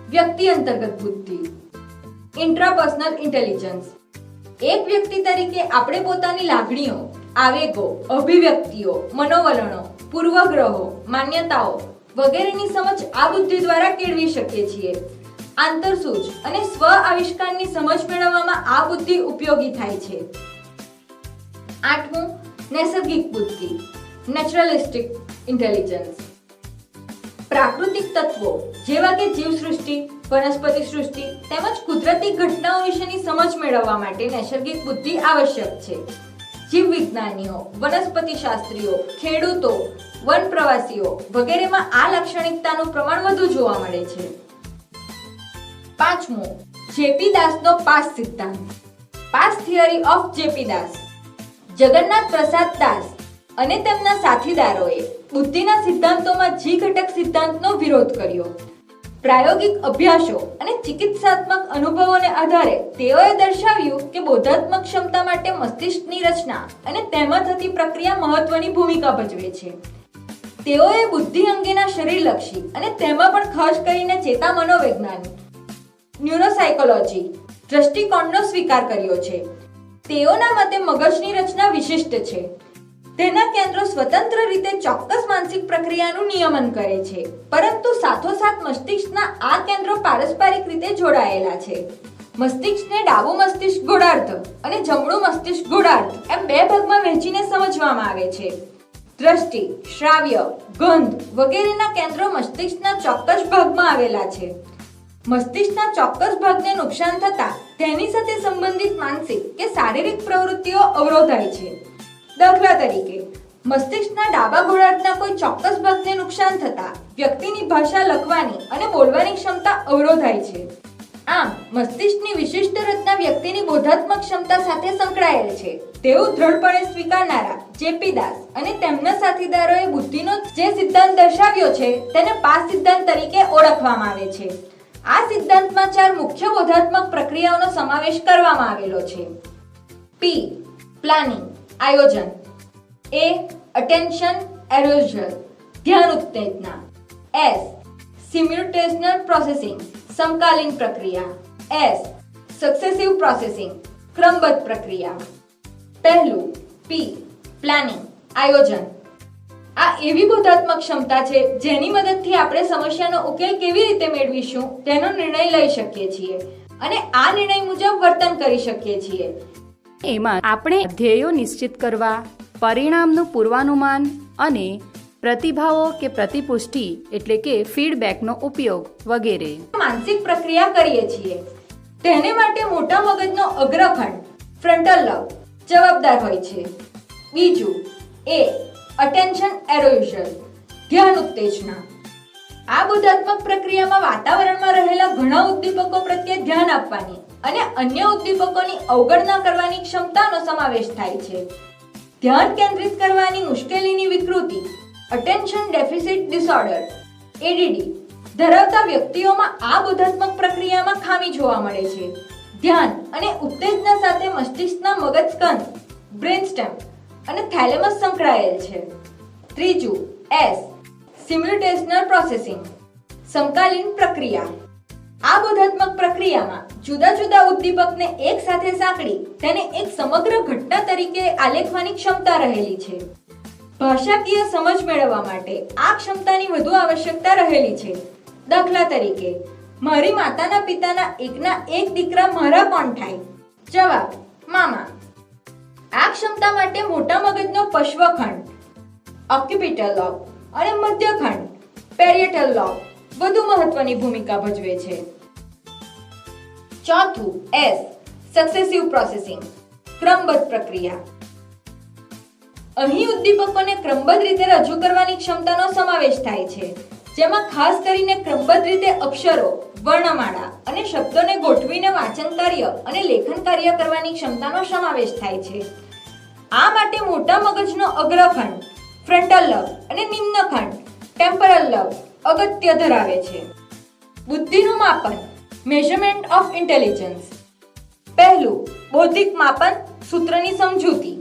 વ્યક્તિ અંતર્ગત બુદ્ધિ, ઇન્ટ્રાપર્સનલ ઇન્ટેલિજન્સ. એક વ્યક્તિ તરીકે આપણે પોતાની લાગણીઓ, આવેગો, અભિવ્યક્તિઓ, મનોવલણો, પૂર્વગ્રહો, માન્યતાઓ વગેરેની સમજ આ બુદ્ધિ દ્વારા કેળવી શકીએ છીએ. આંતરસૂઝ અને સ્વ આવિષ્કારની સમજ મેળવવામાં આ બુદ્ધિ ઉપયોગી થાય છે. 8મું, નૈસર્ગિક બુદ્ધિ, નેચરલિસ્ટિક ઇન્ટેલિજન્સ. પ્રાકૃતિક તત્વો જેવા કે જીવસૃષ્ટિ, વનસ્પતિ સૃષ્ટિ તેમજ કુદરતી ઘટનાઓ વિશેની સમજ મેળવવા માટે નૈસર્ગિક બુદ્ધિ આવશ્યક છે. જીવ વિજ્ઞાનીઓ, વનસ્પતિ શાસ્ત્રીઓ, ખેડૂતો, વન પ્રવાસીઓ વગેરેમાં આ લાક્ષણિકતાનું પ્રમાણ વધુ જોવા મળે છે. 5મું, જેપી દાસનો પાસ સિદ્ધાંત, પાસ થિયરી ઓફ જેપી દાસ. જગન્નાથ પ્રસાદ દાસ અને તેમના સાથીદારોએ બુદ્ધિના સિદ્ધાંતોમાં જી ઘટક સિદ્ધાંતનો વિરોધ કર્યો. પ્રાયોગિક અભ્યાસો અને ચિકિત્સાત્મક અનુભવોને આધારે તેઓએ દર્શાવ્યું કે બોધાત્મક ક્ષમતા માટે મસ્તિષ્કની રચના અને તેમાં થતી પ્રક્રિયા મહત્વની ભૂમિકા ભજવે છે. તેઓએ બુદ્ધિ અંગેના શરીરલક્ષી અને તેમાં પણ ખાસ કરીને ચેતા મનોવિજ્ઞાન, ન્યુરોસાયકોલોજી દ્રષ્ટિકોણનો સ્વીકાર કર્યો છે. તેઓના મતે મગજની રચના વિશિષ્ટ છે. તેના કેન્દ્રો સ્વતંત્ર રીતે ચોક્કસ માનસિક પ્રક્રિયાનું નિયમન કરે છે, પરંતુ સાથોસાથ મસ્તિષ્કના આ કેન્દ્રો પારસ્પરિક રીતે જોડાયેલા છે. મસ્તિષ્કને ડાબું મસ્તિષ્ક ગોળાર્ધ અને જમણું મસ્તિષ્ક ગોળાર્ધ એમ બે ભાગમાં વહેંચીને સમજવામાં આવે છે. દ્રષ્ટિ, શ્રાવ્ય, ગંધ વગેરેના કેન્દ્રો મસ્તિષ્કના ચોક્કસ ભાગમાં આવેલા છે. મસ્તિષ્કના ચોક્કસ ભાગને નુકસાન થતા તેની સાથે સંબંધિત માનસિક કે શારીરિક પ્રવૃત્તિઓ અવરોધાય છે. દાખલા તરીકે, મસ્તિષ્કના ડાબા ગોળાર્ધના કોઈ ચોક્કસ ભાગને નુકસાન થતા વ્યક્તિની ભાષા લખવાની અને બોલવાની ક્ષમતા અવરોધાય છે. આમ મસ્તિષ્કની વિશિષ્ટ રચના વ્યક્તિની બોધાત્મક ક્ષમતા સાથે સંકળાયેલ છે તેવું દ્રઢપણે સ્વીકારનારા જેપી દાસ અને તેમના સાથીદારોએ બુદ્ધિનો જે સિદ્ધાંત દર્શાવ્યો છે તેને પાસ સિદ્ધાંત તરીકે ઓળખવામાં આવે છે. આ સિદ્ધાંતમાં 4 મુખ્ય બોધાત્મક પ્રક્રિયાઓનો સમાવેશ કરવામાં આવેલો છે. પી, પ્લાનિંગ, આયોજન. એ, અટેન્શન એરોઝલ, ધ્યાન ઉત્તેજના. એસ, સિમ્યુલ્ટેનિયસ પ્રોસેસિંગ, સમકાલીન પ્રક્રિયા. એસ, સક્સેસિવ પ્રોસેસિંગ, ક્રમબદ્ધ પ્રક્રિયા. પહેલું, પી, પ્લાનિંગ, આયોજન. આ એવી બોધાત્મક ક્ષમતા છે જેની મદદથી આપણે સમસ્યાનો ઉકેલ કેવી રીતે મેળવીશું તેનો નિર્ણય લઈ શકીએ છીએ અને આ નિર્ણય મુજબ વર્તન કરી શકીએ છીએ. એમાં આપણે ધ્યેયો નિશ્ચિત કરવા, પરિણામનું પૂર્વાનુમાન અને પ્રતિભાવો કે પ્રતિપુષ્ટિ એટલે કે ફીડબેકનો ઉપયોગ વગેરે માનસિક પ્રક્રિયા કરીએ છીએ. તેને માટે મોટા મગજનો અગ્રખંડ ફ્રન્ટલ લોબ જવાબદાર હોય છે. બીજું, એ, અટેન્શન એરોઝલ, ધ્યાન ઉત્તેજના. આ બોધાત્મક પ્રક્રિયામાં વાતાવરણમાં રહેલા ઘણા ઉદ્દીપકો પ્રત્યે ધ્યાન આપવાની અને અન્ય ઉદ્દીપકોની અવગણના કરવાની ક્ષમતાનો સમાવેશ થાય છે. ધ્યાન કેન્દ્રિત કરવાની મુશ્કેલીની વિકૃતિ અટેન્શન ડેફિસિટ ડિસઓર્ડર ADD ધરાવતા વ્યક્તિઓમાં આ બોધાત્મક પ્રક્રિયામાં ખામી જોવા મળે છે. ધ્યાન અને ઉત્તેજના સાથે મસ્તિષ્કના મગજસ્કંદ, બ્રેનસ્ટેમ અને થેલેમસ સંકળાયેલ છે. ત્રીજું, એસ, સિમ્યુલ્ટેનિયસ પ્રોસેસિંગ, સમકાલીન પ્રક્રિયા. આ બોધાત્મક પ્રક્રિયામાં જુદા જુદા ઉદ્દીપકને એક સાથે સાંકળી તેને એક સમગ્ર ઘટના તરીકે આલેખવાની ક્ષમતા રહેલી છે. ભાષાકીય સમજ મેળવવા માટે આ ક્ષમતાની વધુ આવશ્યકતા રહેલી છે. દાખલા તરીકે, મારી માતાના પિતાના એકના એક દીકરા મારા કોણ થાય? જવાબ, મામા. આ ક્ષમતા માટે મોટા મગજનો પશ્વખંડ ઓક્યુપિટલ લોબ અને મધ્યખંડ પેરિયેટલ લોબ વધુ મહત્વની ભૂમિકા ભજવે છે. ચોથું, એસ, સક્સેસિવ પ્રોસેસિંગ, ક્રમબદ્ધ પ્રક્રિયા. અહીં ઉદ્દીપકોને ક્રમબદ્ધ રીતે રજૂ કરવાની ક્ષમતાનો સમાવેશ થાય છે, જેમાં ખાસ કરીને ક્રમબદ્ધ રીતે અક્ષરો, વર્ણમાળા અને શબ્દોને ગોઠવીને વાંચન કાર્ય અને લેખન કાર્ય કરવાની ક્ષમતાનો સમાવેશ થાય છે. આ માટે મોટા મગજનો અગ્રખંડ ફ્રન્ટલ લોબ અને નિમ્નખંડ ટેમ્પરલ લોબ અગત્ય ધરાવે છે. બુદ્ધિનું માપન, મેઝરમેન્ટ ઓફ ઇન્ટેલિજન્સ. પહેલું, બૌદ્ધિક માપન, સૂત્રની સમજૂતી.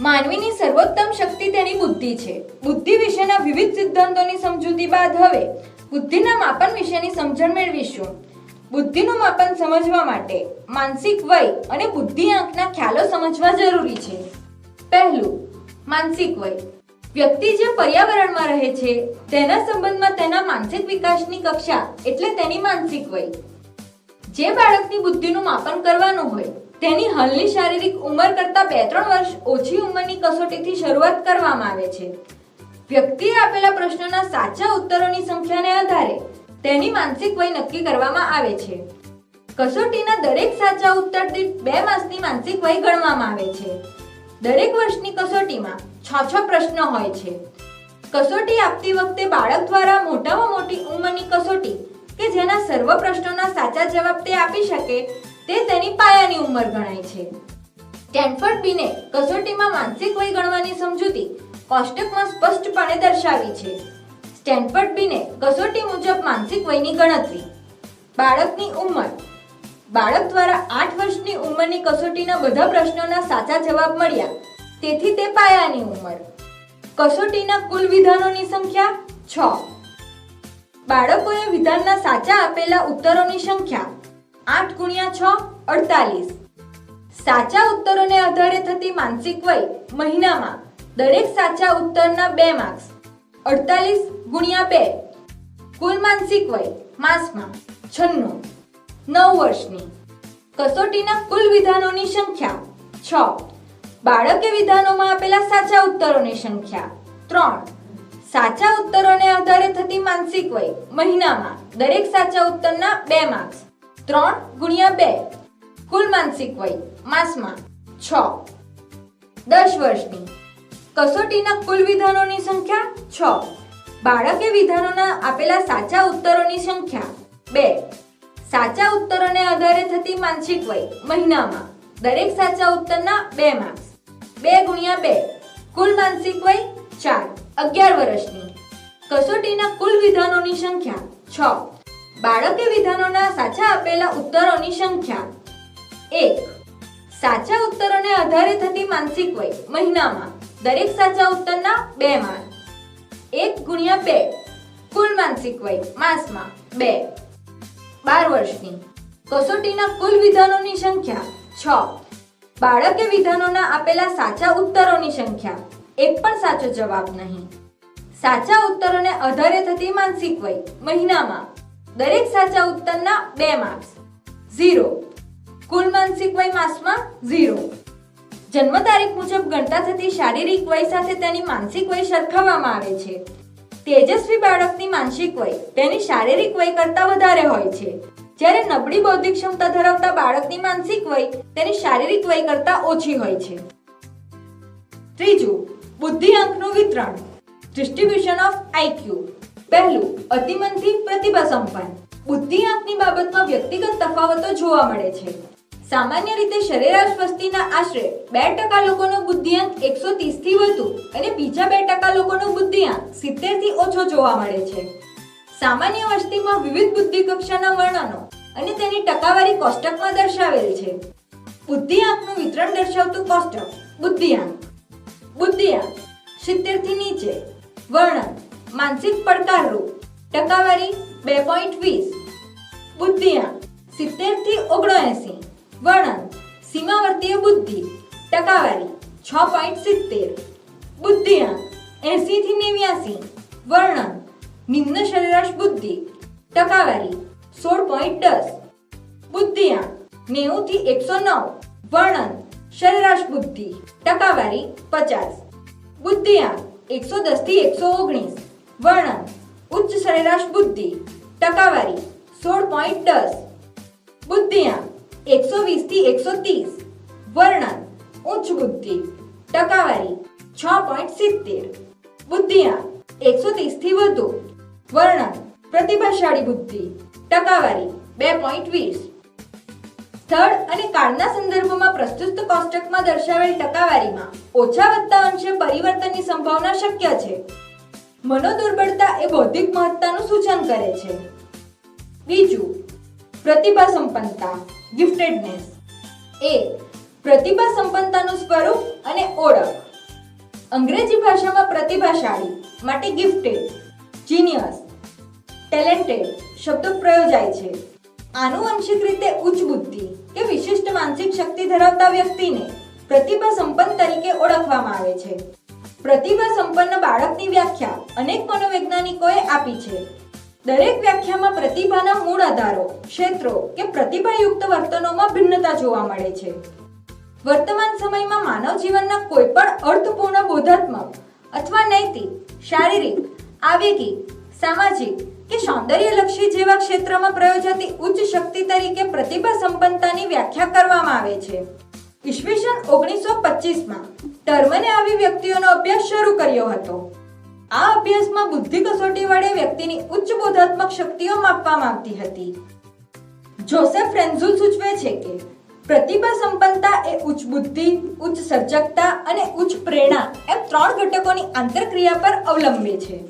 માનવીની સર્વોત્તમ શક્તિ તેની બુદ્ધિ છે. બુદ્ધિ વિશેના વિવિધ સિદ્ધાંતોની સમજૂતી બાદ હવે બુદ્ધિના માપન વિશેની સમજણ મેળવીશું. બુદ્ધિનું માપન સમજવા માટે માનસિક વય અને બુદ્ધિઆંકના ખ્યાલો સમજવા જરૂરી છે. પહેલું, માનસિક વય. વ્યક્તિ જે પર્યાવરણમાં રહે છે તેના સંબંધમાં તેના માનસિક વિકાસની કક્ષા એટલે તેની માનસિક વય. જે બાળકની બુદ્ધિનું માપન કરવાનું હોય તેની હાલની શારીરિક ઉંમર કરતાં 2-3 વર્ષ ઓછી ઉંમરની કસોટીથી શરૂઆત કરવામાં આવે છે. વ્યક્તિએ આપેલા પ્રશ્નોના સાચા ઉત્તરોની સંખ્યાને આધારે તેની માનસિક વય નક્કી કરવામાં આવે છે. કસોટીના દરેક સાચા ઉત્તર દીઠ 2 માસની માનસિક વય ગણવામાં આવે છે. દરેક વર્ષની કસોટીમાં 6 પ્રશ્નો હોય છે. કસોટી આપતી વખતે બાળક દ્વારા મોટામાં મોટી ઉંમરની કસોટી કે જેના સર્વ પ્રશ્નોના સાચા જવાબ તે આપી શકે તે તેની પાયાની ઉંમર ગણાય છે. સ્ટેનફોર્ડ બીને કસોટીમાં માનસિક વય ગણવાની સમજૂતી કોષ્ટકમાં સ્પષ્ટપણે દર્શાવી છે. સ્ટેનફોર્ડ બીને કસોટી મુજબ માનસિક વયની ગણતરી. બાળકની ઉંમર. બાળક દ્વારા 8 વર્ષની ઉંમરની કસોટીના બધા પ્રશ્નોના સાચા જવાબ મળ્યા તેથી તે પાયાની ઉંમર. કસોટીના કુલ વિધાનોની સંખ્યા 6. બાળકોએ વિધાનના સાચા આપેલા ઉત્તરોની સંખ્યા 8 × 6 48. સાચા ઉત્તરોને આધારે થતી માનસિક વય મહિનામાં દરેક સાચા ઉત્તરના 2 માર્ક્સ 48 × 2. કુલ માનસિક વય માસમાં 96. 9 વર્ષની. કસોટીના કુલ વિધાનોની સંખ્યા 6. બાળકે વિધાનોમાં આપેલા સાચા ઉત્તરોની સંખ્યા 3. સાચા ઉત્તરોને આધારે થતી માનસિક વય મહિનામાં દરેક સાચા ઉત્તરના 2 માર્ક્સ 3 × 2. કુલ માનસિક વય માસમાં 6. 10 વર્ષની. કસોટીના કુલ વિધાનોની સંખ્યા 6. બાળકે વિધાનોના આપેલા સાચા ઉત્તરોની સંખ્યા 2. સાચા ઉત્તરોને આધારે થતી માનસિક વય મહિનામાં દરેક સાચા ઉત્તરના 2 માર્ક્સ 2 × 2. કુલ માનસિક વય 4. 11 વર્ષની. કસોટીના કુલ વિધાનોની સંખ્યા 6. બાળકે વિધાનોના સાચા આપેલા ઉત્તરોની સંખ્યા 1. સાચા ઉત્તરોને આધારે થતી માનસિક વય મહિનામાં દરેક સાચા ઉત્તરના 2 માર્ક્સ 1 × 2. કુલ માનસિક વય માસમાં 2. 12 વર્ષની. કસોટીના કુલ વિધાનોની સંખ્યા 6. બાળકે વિધાનોના આપેલા સાચા ઉત્તરોની સંખ્યા 1 પણ સાચો જવાબ નહીં. સાચા ઉત્તરોને આધારે થતી માનસિક વય મહિનામાં દરેક સાચા ઉત્તરના 2 માર્ક્સ 0. કુલ માનસિક વય માસમાં 0. જન્મ તારીખ મુજબ ગણતા થતી શારીરિક વય સાથે તેની માનસિક વય સરખાવવામાં આવે છે. તેજસ્વી બાળકની માનસિક વય તેની શારીરિક વય કરતાં વધારે હોય છે, જ્યારે નબળી બૌદ્ધિક ક્ષમતા ધરાવતા બાળકની માનસિક વય તેની શારીરિક વય કરતાં ઓછી હોય છે. ત્રીજું, બુદ્ધિઆંકનું વિતરણ. Distribution of IQ. પહેલું, અતિમનથી પ્રતિભા સંપન્ન. બુદ્ધિઆંકની બાબતમાં વ્યક્તિગત તફાવતો જોવા મળે છે. સામાન્ય રીતે સરેરાશ વસ્તીના આશરે 2% લોકોનો બુદ્ધિઆંક 130 થી વધુ અને બીજા 2% લોકોનો બુદ્ધિઆંક 70 થી ઓછો જોવા મળે છે. સામાન્ય વસ્તીમાં વિવિધ બુદ્ધિ કક્ષાના વર્ણનો અને તેની ટકાવારી કોષ્ટકમાં દર્શાવેલ છે. બુદ્ધિઆંકનું વિતરણ દર્શાવતું કોષ્ટક. બુદ્ધિઆંક. બુદ્ધિઆંક 70 થી નીચે. વર્ણન માનસિક પડકારરૂપ. ટકાવારી 2.20. બુદ્ધિઆંક 70 થી 79. વર્ણન સીમાવર્તીય બુદ્ધિ. ટકાવારી 6.70. બુદ્ધિઆંક 80 થી 89. વર્ણન નિમ્ન સરેરાશ બુદ્ધિ. ટકાવારી 16.10. બુદ્ધિઆંક 90 થી 109. વર્ણન સરેરાશ બુદ્ધિ. ટકાવારી 50. બુદ્ધિઆંક 110 થી 119. વર્ણન ઉચ્ચ સરેરાશ બુદ્ધિ. ટકાવારી 16.10. બુદ્ધિઆંક 120 થી 130. વર્ણન ઉચ્ચ બુદ્ધિ. ટકાવારી 6.70. બુદ્ધિઆંક 130 થી વધુ. વર્ણન પ્રતિભાશાળી બુદ્ધિ. ટકાવારી 2.20. સ્થળ અને કાળના સંદર્ભમાં પ્રસ્તુત કોષ્ટકમાં દર્શાવેલ ટકાવારીમાં ઓછા વત્તા અંશે પરિવર્તનની સંભાવના શક્ય છે. મનોદુર્બળતા એ બૌદ્ધિક મહત્તાનું સૂચન કરે છે. બીજું, પ્રતિભા સંપન્નતા. ગિફ્ટેડનેસ. એ પ્રતિભા સંપન્નતાનું સ્વરૂપ અને ઓળખ. અંગ્રેજી ભાષામાં પ્રતિભાશાળી માટે ગિફ્ટેડ, જીનિયસ, ટેલેન્ટેડ શબ્દો પ્રયોજાય છે. આનુવંશિક રીતે ઉચ્ચ બુદ્ધિ કે વિશિષ્ટ માનસિક શક્તિ ધરાવતા વ્યક્તિને પ્રતિભા સંપન્ન તરીકે ઓળખવામાં આવે છે. પ્રતિભા સંપન્ન બાળકની વ્યાખ્યા અનેક મનોવૈજ્ઞાનિકોએ આપી છે. દરેક વ્યાખ્યામાં પ્રતિભાના મૂળ આધારો, ક્ષેત્રો કે પ્રતિભાયુક્ત વર્તનોમાં ભિન્નતા જોવા મળે છે. વર્તમાન સમયમાં માનવ જીવનના કોઈ પણ અર્થપૂર્ણ બોધાત્મક અથવા નૈતિક, શારીરિક, આવેગિક, સામાજિક કે સૌંદર્યલક્ષી જેવા ક્ષેત્રમાં પ્રયોજાતી ઉચ્ચ શક્તિ તરીકે પ્રતિભા સંપન્નતાની વ્યાખ્યા કરવામાં આવે છે. ઈસવીસન 1925માં ટર્મને આવી વ્યક્તિઓનો અભ્યાસ શરૂ કર્યો હતો. આ અભ્યાસમાં બુદ્ધિ કસોટી વડે વ્યક્તિની ઉચ્ચ બોધાત્મક શક્તિઓ માપવામાં આવતી હતી. જોસેફ રેન્ઝુલ સૂચવે છે કે પ્રતિભા સંપન્નતા એ ઉચ્ચ બુદ્ધિ, ઉચ્ચ સર્જકતા અને ઉચ્ચ પ્રેરણા એમ 3 ઘટકોની આંતરક્રિયા પર અવલંબે છે.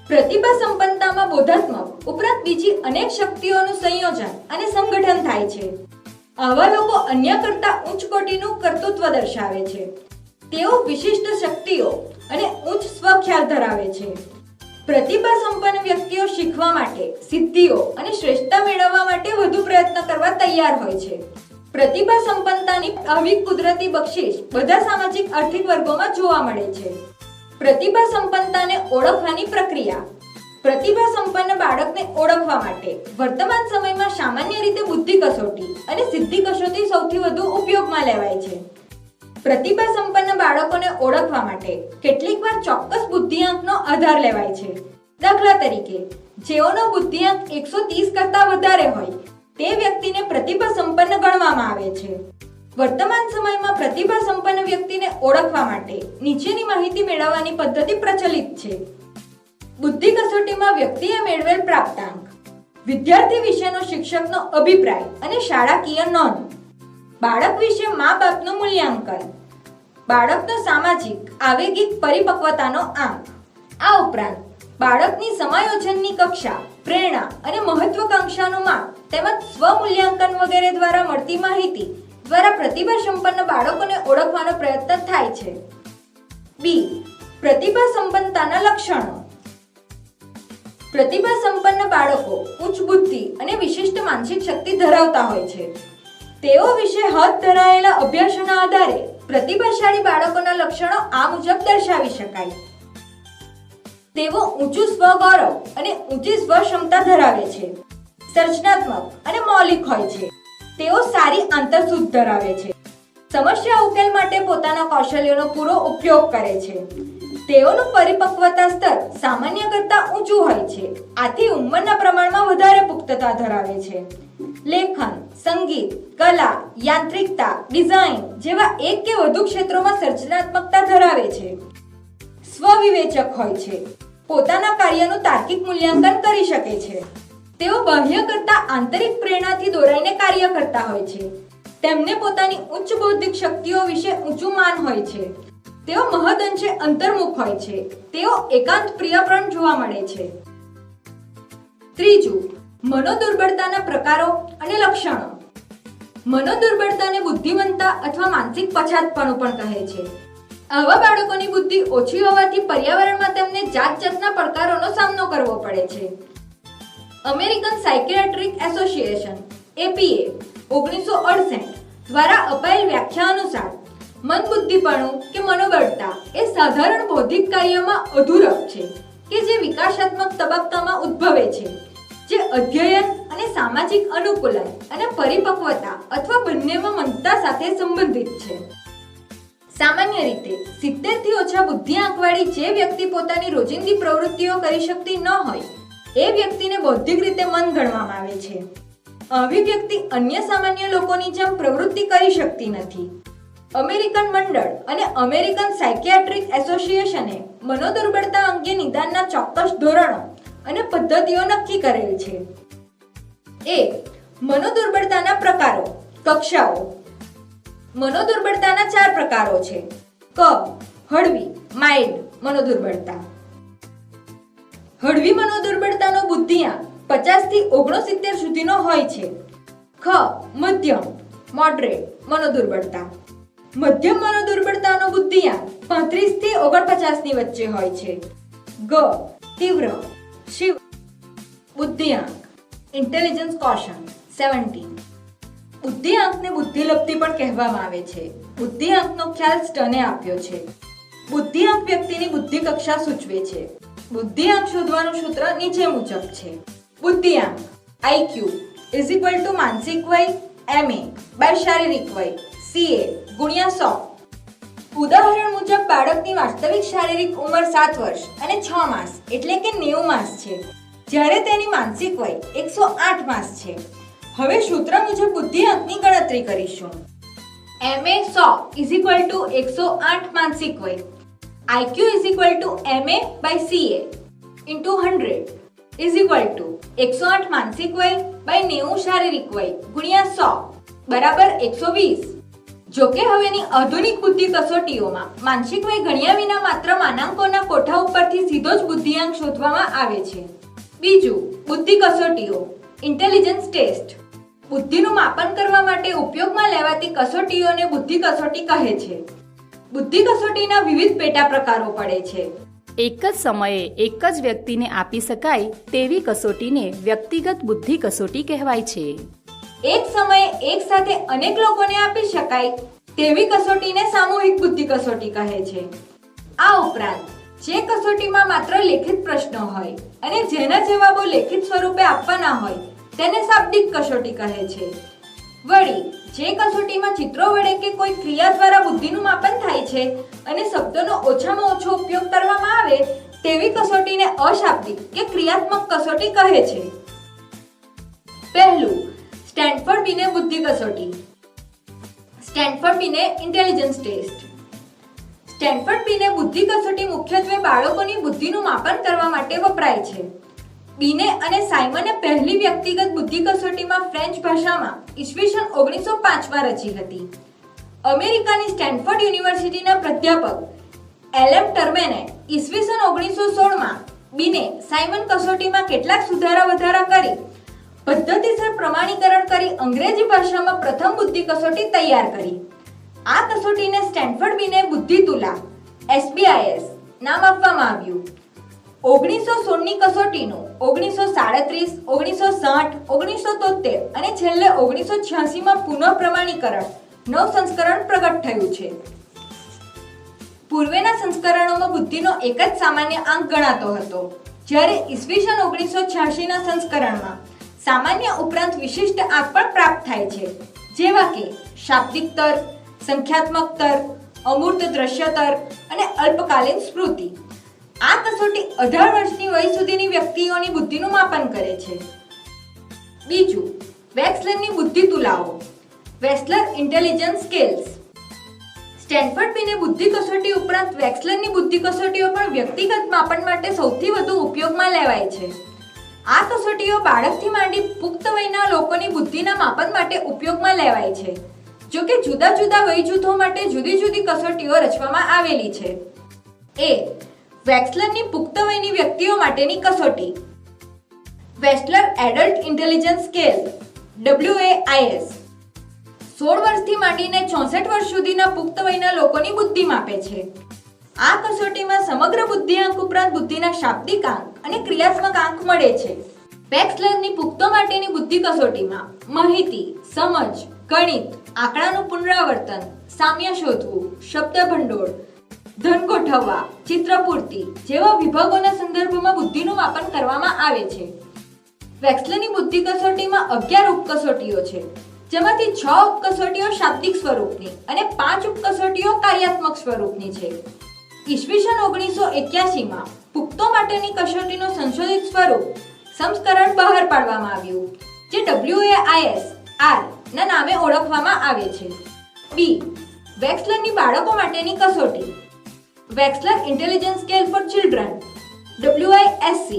પ્રતિભા સંપન્નતામાં બોધાત્મક ઉપરાંત બીજી અનેક શક્તિઓનું સંયોજન અને સંગઠન થાય છે. આવા લોકો અન્ય કરતા ઉચ્ચ કોટીનું કર્તૃત્વ દર્શાવે છે. તેઓ વિશિષ્ટ શક્તિઓ અને ઉચ્ચ સ્વખ્યાલ ધરાવે છે. પ્રતિભા સંપન્ન વ્યક્તિઓ શીખવા માટે, સિદ્ધિઓ અને શ્રેષ્ઠતા મેળવવા માટે વધુ પ્રયત્ન કરવા તૈયાર હોય છે. પ્રતિભા સંપન્નતાની આવી કુદરતી બક્ષિસ બધા સામાજિક આર્થિક વર્ગોમાં જોવા મળે છે. પ્રતિભા સંપન્નતાને ઓળખવાની પ્રક્રિયા. પ્રતિભા સંપન્ન બાળકને ઓળખવા માટે વર્તમાન સમયમાં સામાન્ય રીતે બુદ્ધિ કસોટી અને સિદ્ધિ કસોટી સૌથી વધુ ઉપયોગમાં લેવાય છે. પ્રતિભા સંપન્ન બાળકોને ઓળખવા માટે કેટલીકવાર ચોક્કસ બુદ્ધિઆંકનો આધાર લેવાય છે. દાખલા તરીકે, જેઓનો બુદ્ધિઆંક 130 કરતા વધારે હોય તે વ્યક્તિને પ્રતિભા સંપન્ન ગણવામાં આવે છે. વર્તમાન સમયમાં પ્રતિભા સંપન્ન વ્યક્તિને ઓળખવા માટે નીચેની માહિતી મેળવવાની પદ્ધતિ પ્રચલિત છે. બુદ્ધિ કસોટીમાં વ્યક્તિએ મેળવેલ પ્રાપ્તાંક, વિદ્યાર્થી વિશેનો શિક્ષકનો અભિપ્રાય અને શાળાકીય નોંધ, બાળક વિશે મા-બાપનું મૂલ્યાંકન, બાળકનો સામાજિક આવેગિક પરિપક્વતાનો આંક. આ ઉપરાંત બાળકની સમાયોજનની કક્ષા, પ્રેરણા અને મહત્વાકાંક્ષાનું માપ તેમજ સ્વમૂલ્યાંકન વગેરે દ્વારા મળતી માહિતી દ્વારા પ્રતિભા સંપન્ન બાળકોને ઓળખવાનો પ્રયત્ન થાય છે. બી. પ્રતિભા સંપન્નતાના લક્ષણો. પ્રતિભા સંપન્ન બાળકો ઉચ્ચ બુદ્ધિ અને વિશિષ્ટ માનસિક શક્તિ ધરાવતા હોય છે. તેઓ વિશે હાથ ધરાયેલા અભ્યાસોના આધારે પ્રતિભાશાળી બાળકોના લક્ષણો આ મુજબ દર્શાવી શકાય. તેઓ ઊંચું સ્વગૌરવ અને ઊંચી સ્વક્ષમતા ધરાવે છે. સર્જનાત્મક અને મૌલિક હોય છે. તેઓ સારી આંતરસૂઝ ધરાવે છે. સમસ્યા ઉકેલ માટે પોતાના કૌશલ્યોનો પૂરો ઉપયોગ કરે છે. તેઓનું પરિપક્વતા સ્તર સામાન્ય કરતાં ઊંચું હોય છે. આથી ઉંમરના પ્રમાણમાં વધારે પુખ્તતા ધરાવે છે. લેખન, સંગીત, કલા, યાંત્રિકતા, ડિઝાઇન જેવા એક કે વધુ ક્ષેત્રોમાં સર્જનાત્મકતા ધરાવે છે. સ્વવિવેચક હોય છે. પોતાના કાર્યનું તાર્કિક મૂલ્યાંકન કરી શકે છે. તેઓ બાહ્ય કરતાં આંતરિક પ્રેરણાથી દોરાઈને કાર્ય કરતા હોય છે. તેમને પોતાની ઉચ્ચ બૌદ્ધિક શક્તિઓ વિશે ઊંચું માન હોય છે. તેઓ મહદઅંશે અંતર્મુખ હોય છે. તેઓ એકાંત પ્રિયપ્રણ જોવા મળે છે. ત્રીજું, મનોદુર્બળતાના પ્રકારો અને લક્ષણો. મનોદુર્બળતાને બુદ્ધિમત્તા અથવા માનસિક પછાતપણું પણ કહે છે. આવા બાળકોની બુદ્ધિ ઓછી હોવાથી પર્યાવરણમાં તેમને જાતજાતના પડકારોનો સામનો કરવો પડે છે. અમેરિકન સાયકિયાટ્રિક એસોસિએશન APA 1968 દ્વારા અપાયેલ વ્યાખ્યા અનુસાર મંદબુદ્ધિપણું કે મનોબળતા એ સાધારણ બૌદ્ધિક કાર્યમાં અધૂરપ છે કે જે વિકાસાત્મક તબક્કામાં ઉદ્ભવે છે, જે અધ્યયન અને સામાજિક અનુકૂલન અને પરિપક્વતા અથવા બંનેમાં મંદતા સાથે સંબંધિત છે. સામાન્ય રીતે 70 થી ઓછા બુદ્ધિઆંકવાળી જે વ્યક્તિ પોતાની રોજિંદી પ્રવૃત્તિઓ કરી શકતી ન હોય એ વ્યક્તિને બૌદ્ધિક રીતે મંદ ગણવામાં આવે છે. આવી વ્યક્તિ અન્ય સામાન્ય લોકોની જેમ પ્રવૃત્તિ કરી શકતી નથી. અમેરિકન મંડળ અને અમેરિકન સાયકિયાટ્રિક એસોસિએશને મનોદુર્બળતા અંગે નિદાનના ચોક્કસ ધોરણો અને પદ્ધતિઓ નક્કી કરેલ છે. એ. મનોદુર્બળતાના પ્રકારો, કક્ષાઓ. મનોદુર્બળતાના 4 પ્રકારો છે. ક. હળવી માઇલ્ડ મનોદુર્બળતા. હળવી મનોદુર્બળતાનો બુદ્ધિઆંક 50 થી 69 સુધીનો હોય છે. ખ. મધ્યમ મોડરેટ મનોદુર્બળતા. મધ્યમ મનોદુર્બળતાનો બુદ્ધિઆંક 35 થી 49 ની વચ્ચે હોય છે. ગ. તીવ્ર શિવ બુદ્ધિઆંક ઇન્ટેલિજન્સ કોશન્ટ 17. બુદ્ધિઆંકને બુદ્ધિલબ્ધિ પણ કહેવામાં આવે છે. બુદ્ધિઆંકનો ખ્યાલ સ્ટને આપ્યો છે. બુદ્ધિઆંક વ્યક્તિની બુદ્ધિ કક્ષા સૂચવે છે. બુદ્ધિઆંક શોધવાનું સૂત્ર નીચે મુજબ છે. બુદ્ધિઆંક IQ = માનસિક વય MA / શારીરિક વય CA × 100. ઉદાહરણ મુજબ બાળકની વાસ્તવિક શારીરિક ઉંમર 7 વર્ષ અને 6 માસ એટલે કે 90 માસ છે, જ્યારે તેની માનસિક વય 108 માસ છે. હવે સૂત્ર મુજબ બુદ્ધિઆંકની ગણતરી કરીશું. MA 100 = 108 માનસિક વય, IQ = MA/CA × 100 108 માનસિક વય / 90 શારીરિક વય × 100 = 120. જોકે હવેની આધુનિક બુદ્ધિ કસોટીઓમાં માનસિક વય ગણ્યા વિના માત્ર માનાંકોના કોઠા ઉપરથી સીધો જ બુદ્ધિઆંક શોધવામાં આવે છે. બીજું, બુદ્ધિ કસોટીઓ ઇન્ટેલિજન્સ ટેસ્ટ. બુદ્ધિનું માપન કરવા માટે ઉપયોગમાં લેવાતી કસોટીઓને બુદ્ધિ કસોટી કહે છે. બુદ્ધિ કસોટીના વિવિધ પેટા પ્રકારો પડે છે. એક જ સમયે એક જ વ્યક્તિને આપી શકાય તેવી કસોટીને વ્યક્તિગત બુદ્ધિ કસોટી કહેવાય છે. એક સમયે એક સાથે અનેક લોકોને આપી શકાય તેવી કસોટીને સામૂહિક બુદ્ધિ કસોટી કહે છે. આ ઉપરાંત જે કસોટીમાં માત્ર લેખિત પ્રશ્નો હોય અને જેના જવાબો લેખિત સ્વરૂપે આપવાના હોય તેને શાબ્દિક કસોટી કહે છે. વળી જે કસોટીમાં ચિત્રો વડે કે કોઈ ક્રિયા દ્વારા બુદ્ધિનું માપન થાય છે અને શબ્દોનો ઓછામાં ઓછો ઉપયોગ કરવામાં આવે તેવી કસોટીને અશાબ્દિક કે ક્રિયાત્મક કસોટી કહે છે. પહેલું, સ્ટેનફોર્ડ બીને બુદ્ધિ કસોટી. Stanford Binet intelligence test. Stanford Binet બુદ્ધિ કસોટી મુખ્યત્વે બાળકોની બુદ્ધિનું માપન કરવા માટે વપરાય છે. બીને અને સાયમને પહેલી વ્યક્તિગત બુદ્ધિ કસોટીમાં ફ્રેન્ચ ભાષામાં ઈસવીસન 1905માં રચી હતી. અમેરિકાની સ્ટેનફોર્ડ યુનિવર્સિટીના પ્રાધ્યાપક એલએમ ટર્મેને ઈસવીસન 1916માં બીને સાયમન કસોટીમાં કેટલાક સુધારા વધારા કરી પદ્ધતિસર પ્રમાણીકરણ કરી અંગ્રેજી ભાષામાં પ્રથમ બુદ્ધિ કસોટી તૈયાર કરી. આ કસોટીને સ્ટેનફોર્ડ બીને બુદ્ધિ તુલા SBIS નામ આપવામાં આવ્યું. 1916ની કસોટીનું 1937, 1960, 1973 અને છેલ્લે 1986માં પુનઃ પ્રમાણીકરણ નવ સંસ્કરણ પ્રગટ થયું છે. પૂર્વેના સંસ્કરણોમાં બુદ્ધિનો એક જ સામાન્ય આંક ગણાતો હતો, જ્યારે ઈસવીસન 1986ના સંસ્કરણમાં સામાન્ય ઉપરાંત વિશિષ્ટ આંક પણ પ્રાપ્ત થાય છે, જેવા કે શાબ્દિક તર્ક, સંખ્યાત્મક તર્ક, અમૂર્ત દ્રશ્ય તર્ક અને અલ્પકાલીન સ્મૃતિ. આ કસોટી 18 વર્ષની વય સુધીની વ્યક્તિઓની બુદ્ધિનું માપન કરે છે. બીજું, વેક્સલરની બુદ્ધિ તુલાઓ વેસ્લર ઇન્ટેલિજન્સ સ્કેલ્સ. સ્ટેનફોર્ડ બીને બુદ્ધિ કસોટી ઉપરાંત વેક્સલરની બુદ્ધિ કસોટીઓ પણ વ્યક્તિગત માપન માટે સૌથી વધુ ઉપયોગમાં લેવાય છે. આ કસોટીઓ બાળકથી માંડી પુખ્ત વયના લોકોની બુદ્ધિના માપન માટે ઉપયોગમાં લેવાય છે. જો કે જુદા જુદા વય જૂથો માટે જુદી જુદી કસોટીઓ રચવામાં આવેલી છે. વેક્સલરની પુખ્ત વયની વ્યક્તિઓ માટેની કસોટી વેસ્લર એડલ્ટ ઇન્ટેલિજન્સ સ્કેલ WAIS 16 વર્ષથી માંડીને 64 વર્ષ સુધીના પુખ્ત વયના લોકોની બુદ્ધિ માપે છે. આ કસોટીમાં સમગ્ર બુદ્ધિઆંક ઉપરાંત બુદ્ધિના શાબ્દિક આંક અને ક્રિયાત્મક આંક મળે છે. વેક્સલરની પુખ્તો માટેની બુદ્ધિ કસોટીમાં માહિતી, સમજ, ગણિત, આંકડાનું પુનરાવર્તન, સામ્ય શોધવું, શબ્દ ભંડોળ, ધન ગોઠવવા, ચિત્રપૂર્તિ જેવા વિભાગોના સંદર્ભમાં બુદ્ધિનું માપન કરવામાં આવે છે. વેક્સલરની બુદ્ધિ કસોટીમાં 11 ઉપકસોટીઓ છે, જેમાંથી 6 ઉપકસોટીઓ શાબ્દિક સ્વરૂપની અને 5 ઉપકસોટીઓ કાર્યાત્મક સ્વરૂપની છે. ઈસવીસન 1981માં પુખ્તો માટેની કસોટીનું સંશોધિત સ્વરૂપ સંસ્કરણ બહાર પાડવામાં આવ્યું, જે WAIS R ના નામે ઓળખવામાં આવે છે. બી. વેક્સલરની બાળકો માટેની કસોટી Wechsler intelligence scale for children WISC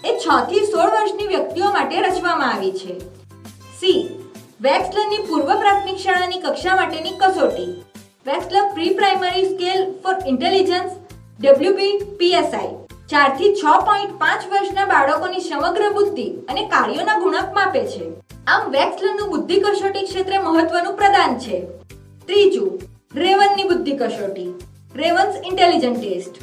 એ 6 થી 16 વર્ષની વ્યક્તિઓ માટે રચવામાં આવી છે. સી. વેક્સલરની પૂર્વ પ્રાથમિક શાળાની કક્ષા માટેની કસોટી Wechsler pre primary scale for intelligence WPPSI 4 થી 6.5 વર્ષના બાળકોની સમગ્ર બુદ્ધિ અને કાર્યોના ગુણાંક માપે છે. આમ વેક્સલરનું બુદ્ધિ કસોટી ક્ષેત્રે મહત્વનું પ્રદાન છે. ત્રીજું, રેવનની બુદ્ધિ કસોટી, રેવન્સ ઇન્ટેલિજન્ટ ટેસ્ટ.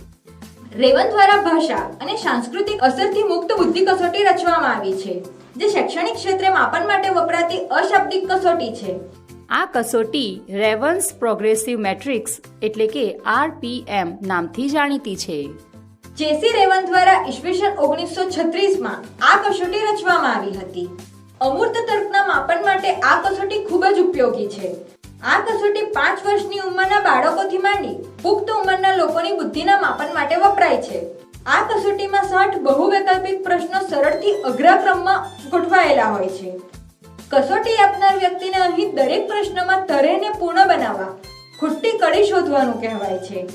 રેવન દ્વારા ભાષા અને સાંસ્કૃતિક અસરથી મુક્ત બુદ્ધિ કસોટી રચવામાં આવી છે, જે શૈક્ષણિક ક્ષેત્રે માપન માટે વપરાતી અશાબ્દિક કસોટી છે. આ કસોટી રેવન્સ પ્રોગ્રેસિવ મેટ્રિક્સ એટલે કે RPM નામથી જાણીતી છે. જેસી રેવન દ્વારા ઈસવીસન 1936માં આ કસોટી રચવામાં આવી હતી. અમૂર્ત તર્કના માપન માટે આ કસોટી ખૂબ જ ઉપયોગી છે. આ કસોટી 5 વર્ષની ઉંમરના બાળકોથી માંડી પુખ્ત ઉંમરના લોકોની બુદ્ધિના માપન માટે વપરાય છે. આ કસોટીમાં 60 બહુવૈકલ્પિક પ્રશ્નો સરળથી અઘરા ક્રમમાં ગોઠવાયેલા હોય છે. કસોટી આપનાર વ્યક્તિને અહીં દરેક પ્રશ્નમાં તરેહને પૂર્ણ બનાવવા ખુટ્ટી કડી શોધવાનું કહેવાય છે.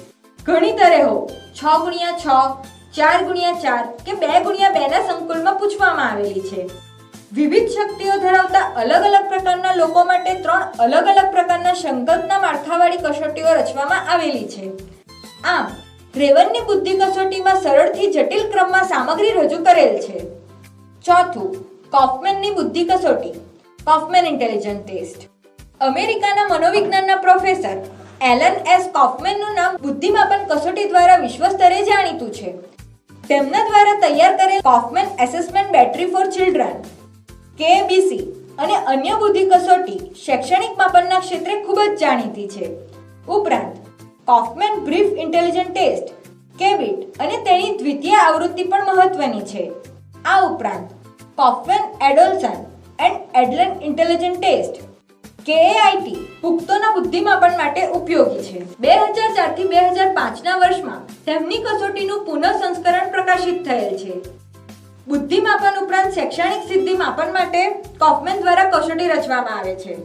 ઘણી તરેહો 6x6, 4x4 કે 2x2 ના સંકુલમાં પૂછવામાં આવેલી છે. વિવિધ શક્તિઓ ધરાવતા અલગ અલગ પ્રકારના લોકો માટે 3 અલગ અલગ પ્રકારના સંકલ્પના માળખાવાળી કસોટીઓ રચવામાં આવેલી છે. આમ રેવનની બુદ્ધિ કસોટીમાં સરળથી જટિલ ક્રમમાં સામગ્રી રજૂ કરેલ છે. ચોથું, કોફમેનની બુદ્ધિ કસોટી, કોફમેન ઇન્ટેલિજન્ટ ટેસ્ટ. અમેરિકાના મનોવિજ્ઞાનના પ્રોફેસર એલન એસ કોફમેનનું નામ બુદ્ધિમાપન કસોટી દ્વારા વિશ્વ સ્તરે જાણીતું છે. તેમના દ્વારા તૈયાર કરેલ Kaufman assessment battery for children KBC અને અન્ય બુદ્ધિ કસોટી શૈક્ષણિક માપનના ક્ષેત્રે ખૂબ જ જાણીતી છે. ઉપરાંત કોફમેન બ્રીફ ઇન્ટેલિજન્ટ ટેસ્ટ KBIT અને તેની દ્વિતીય આવૃત્તિ પણ મહત્વની છે. આ ઉપરાંત કોફમેન એડોલ્સન એન્ડ એડલન ઇન્ટેલિજન્ટ ટેસ્ટ KAIT પુખ્તોના બુદ્ધિમાપન માટે ઉપયોગી છે. 2004 થી 2005 ના વર્ષમાં તેમની કસોટીનું પુનઃ સંસ્કરણ પ્રકાશિત થયેલ છે. બુદ્ધિમાપન ઉપરાંત શૈક્ષણિક સિદ્ધિ માપન માટે કોફમેન દ્વારા કસોટી રચવામાં આવે છે.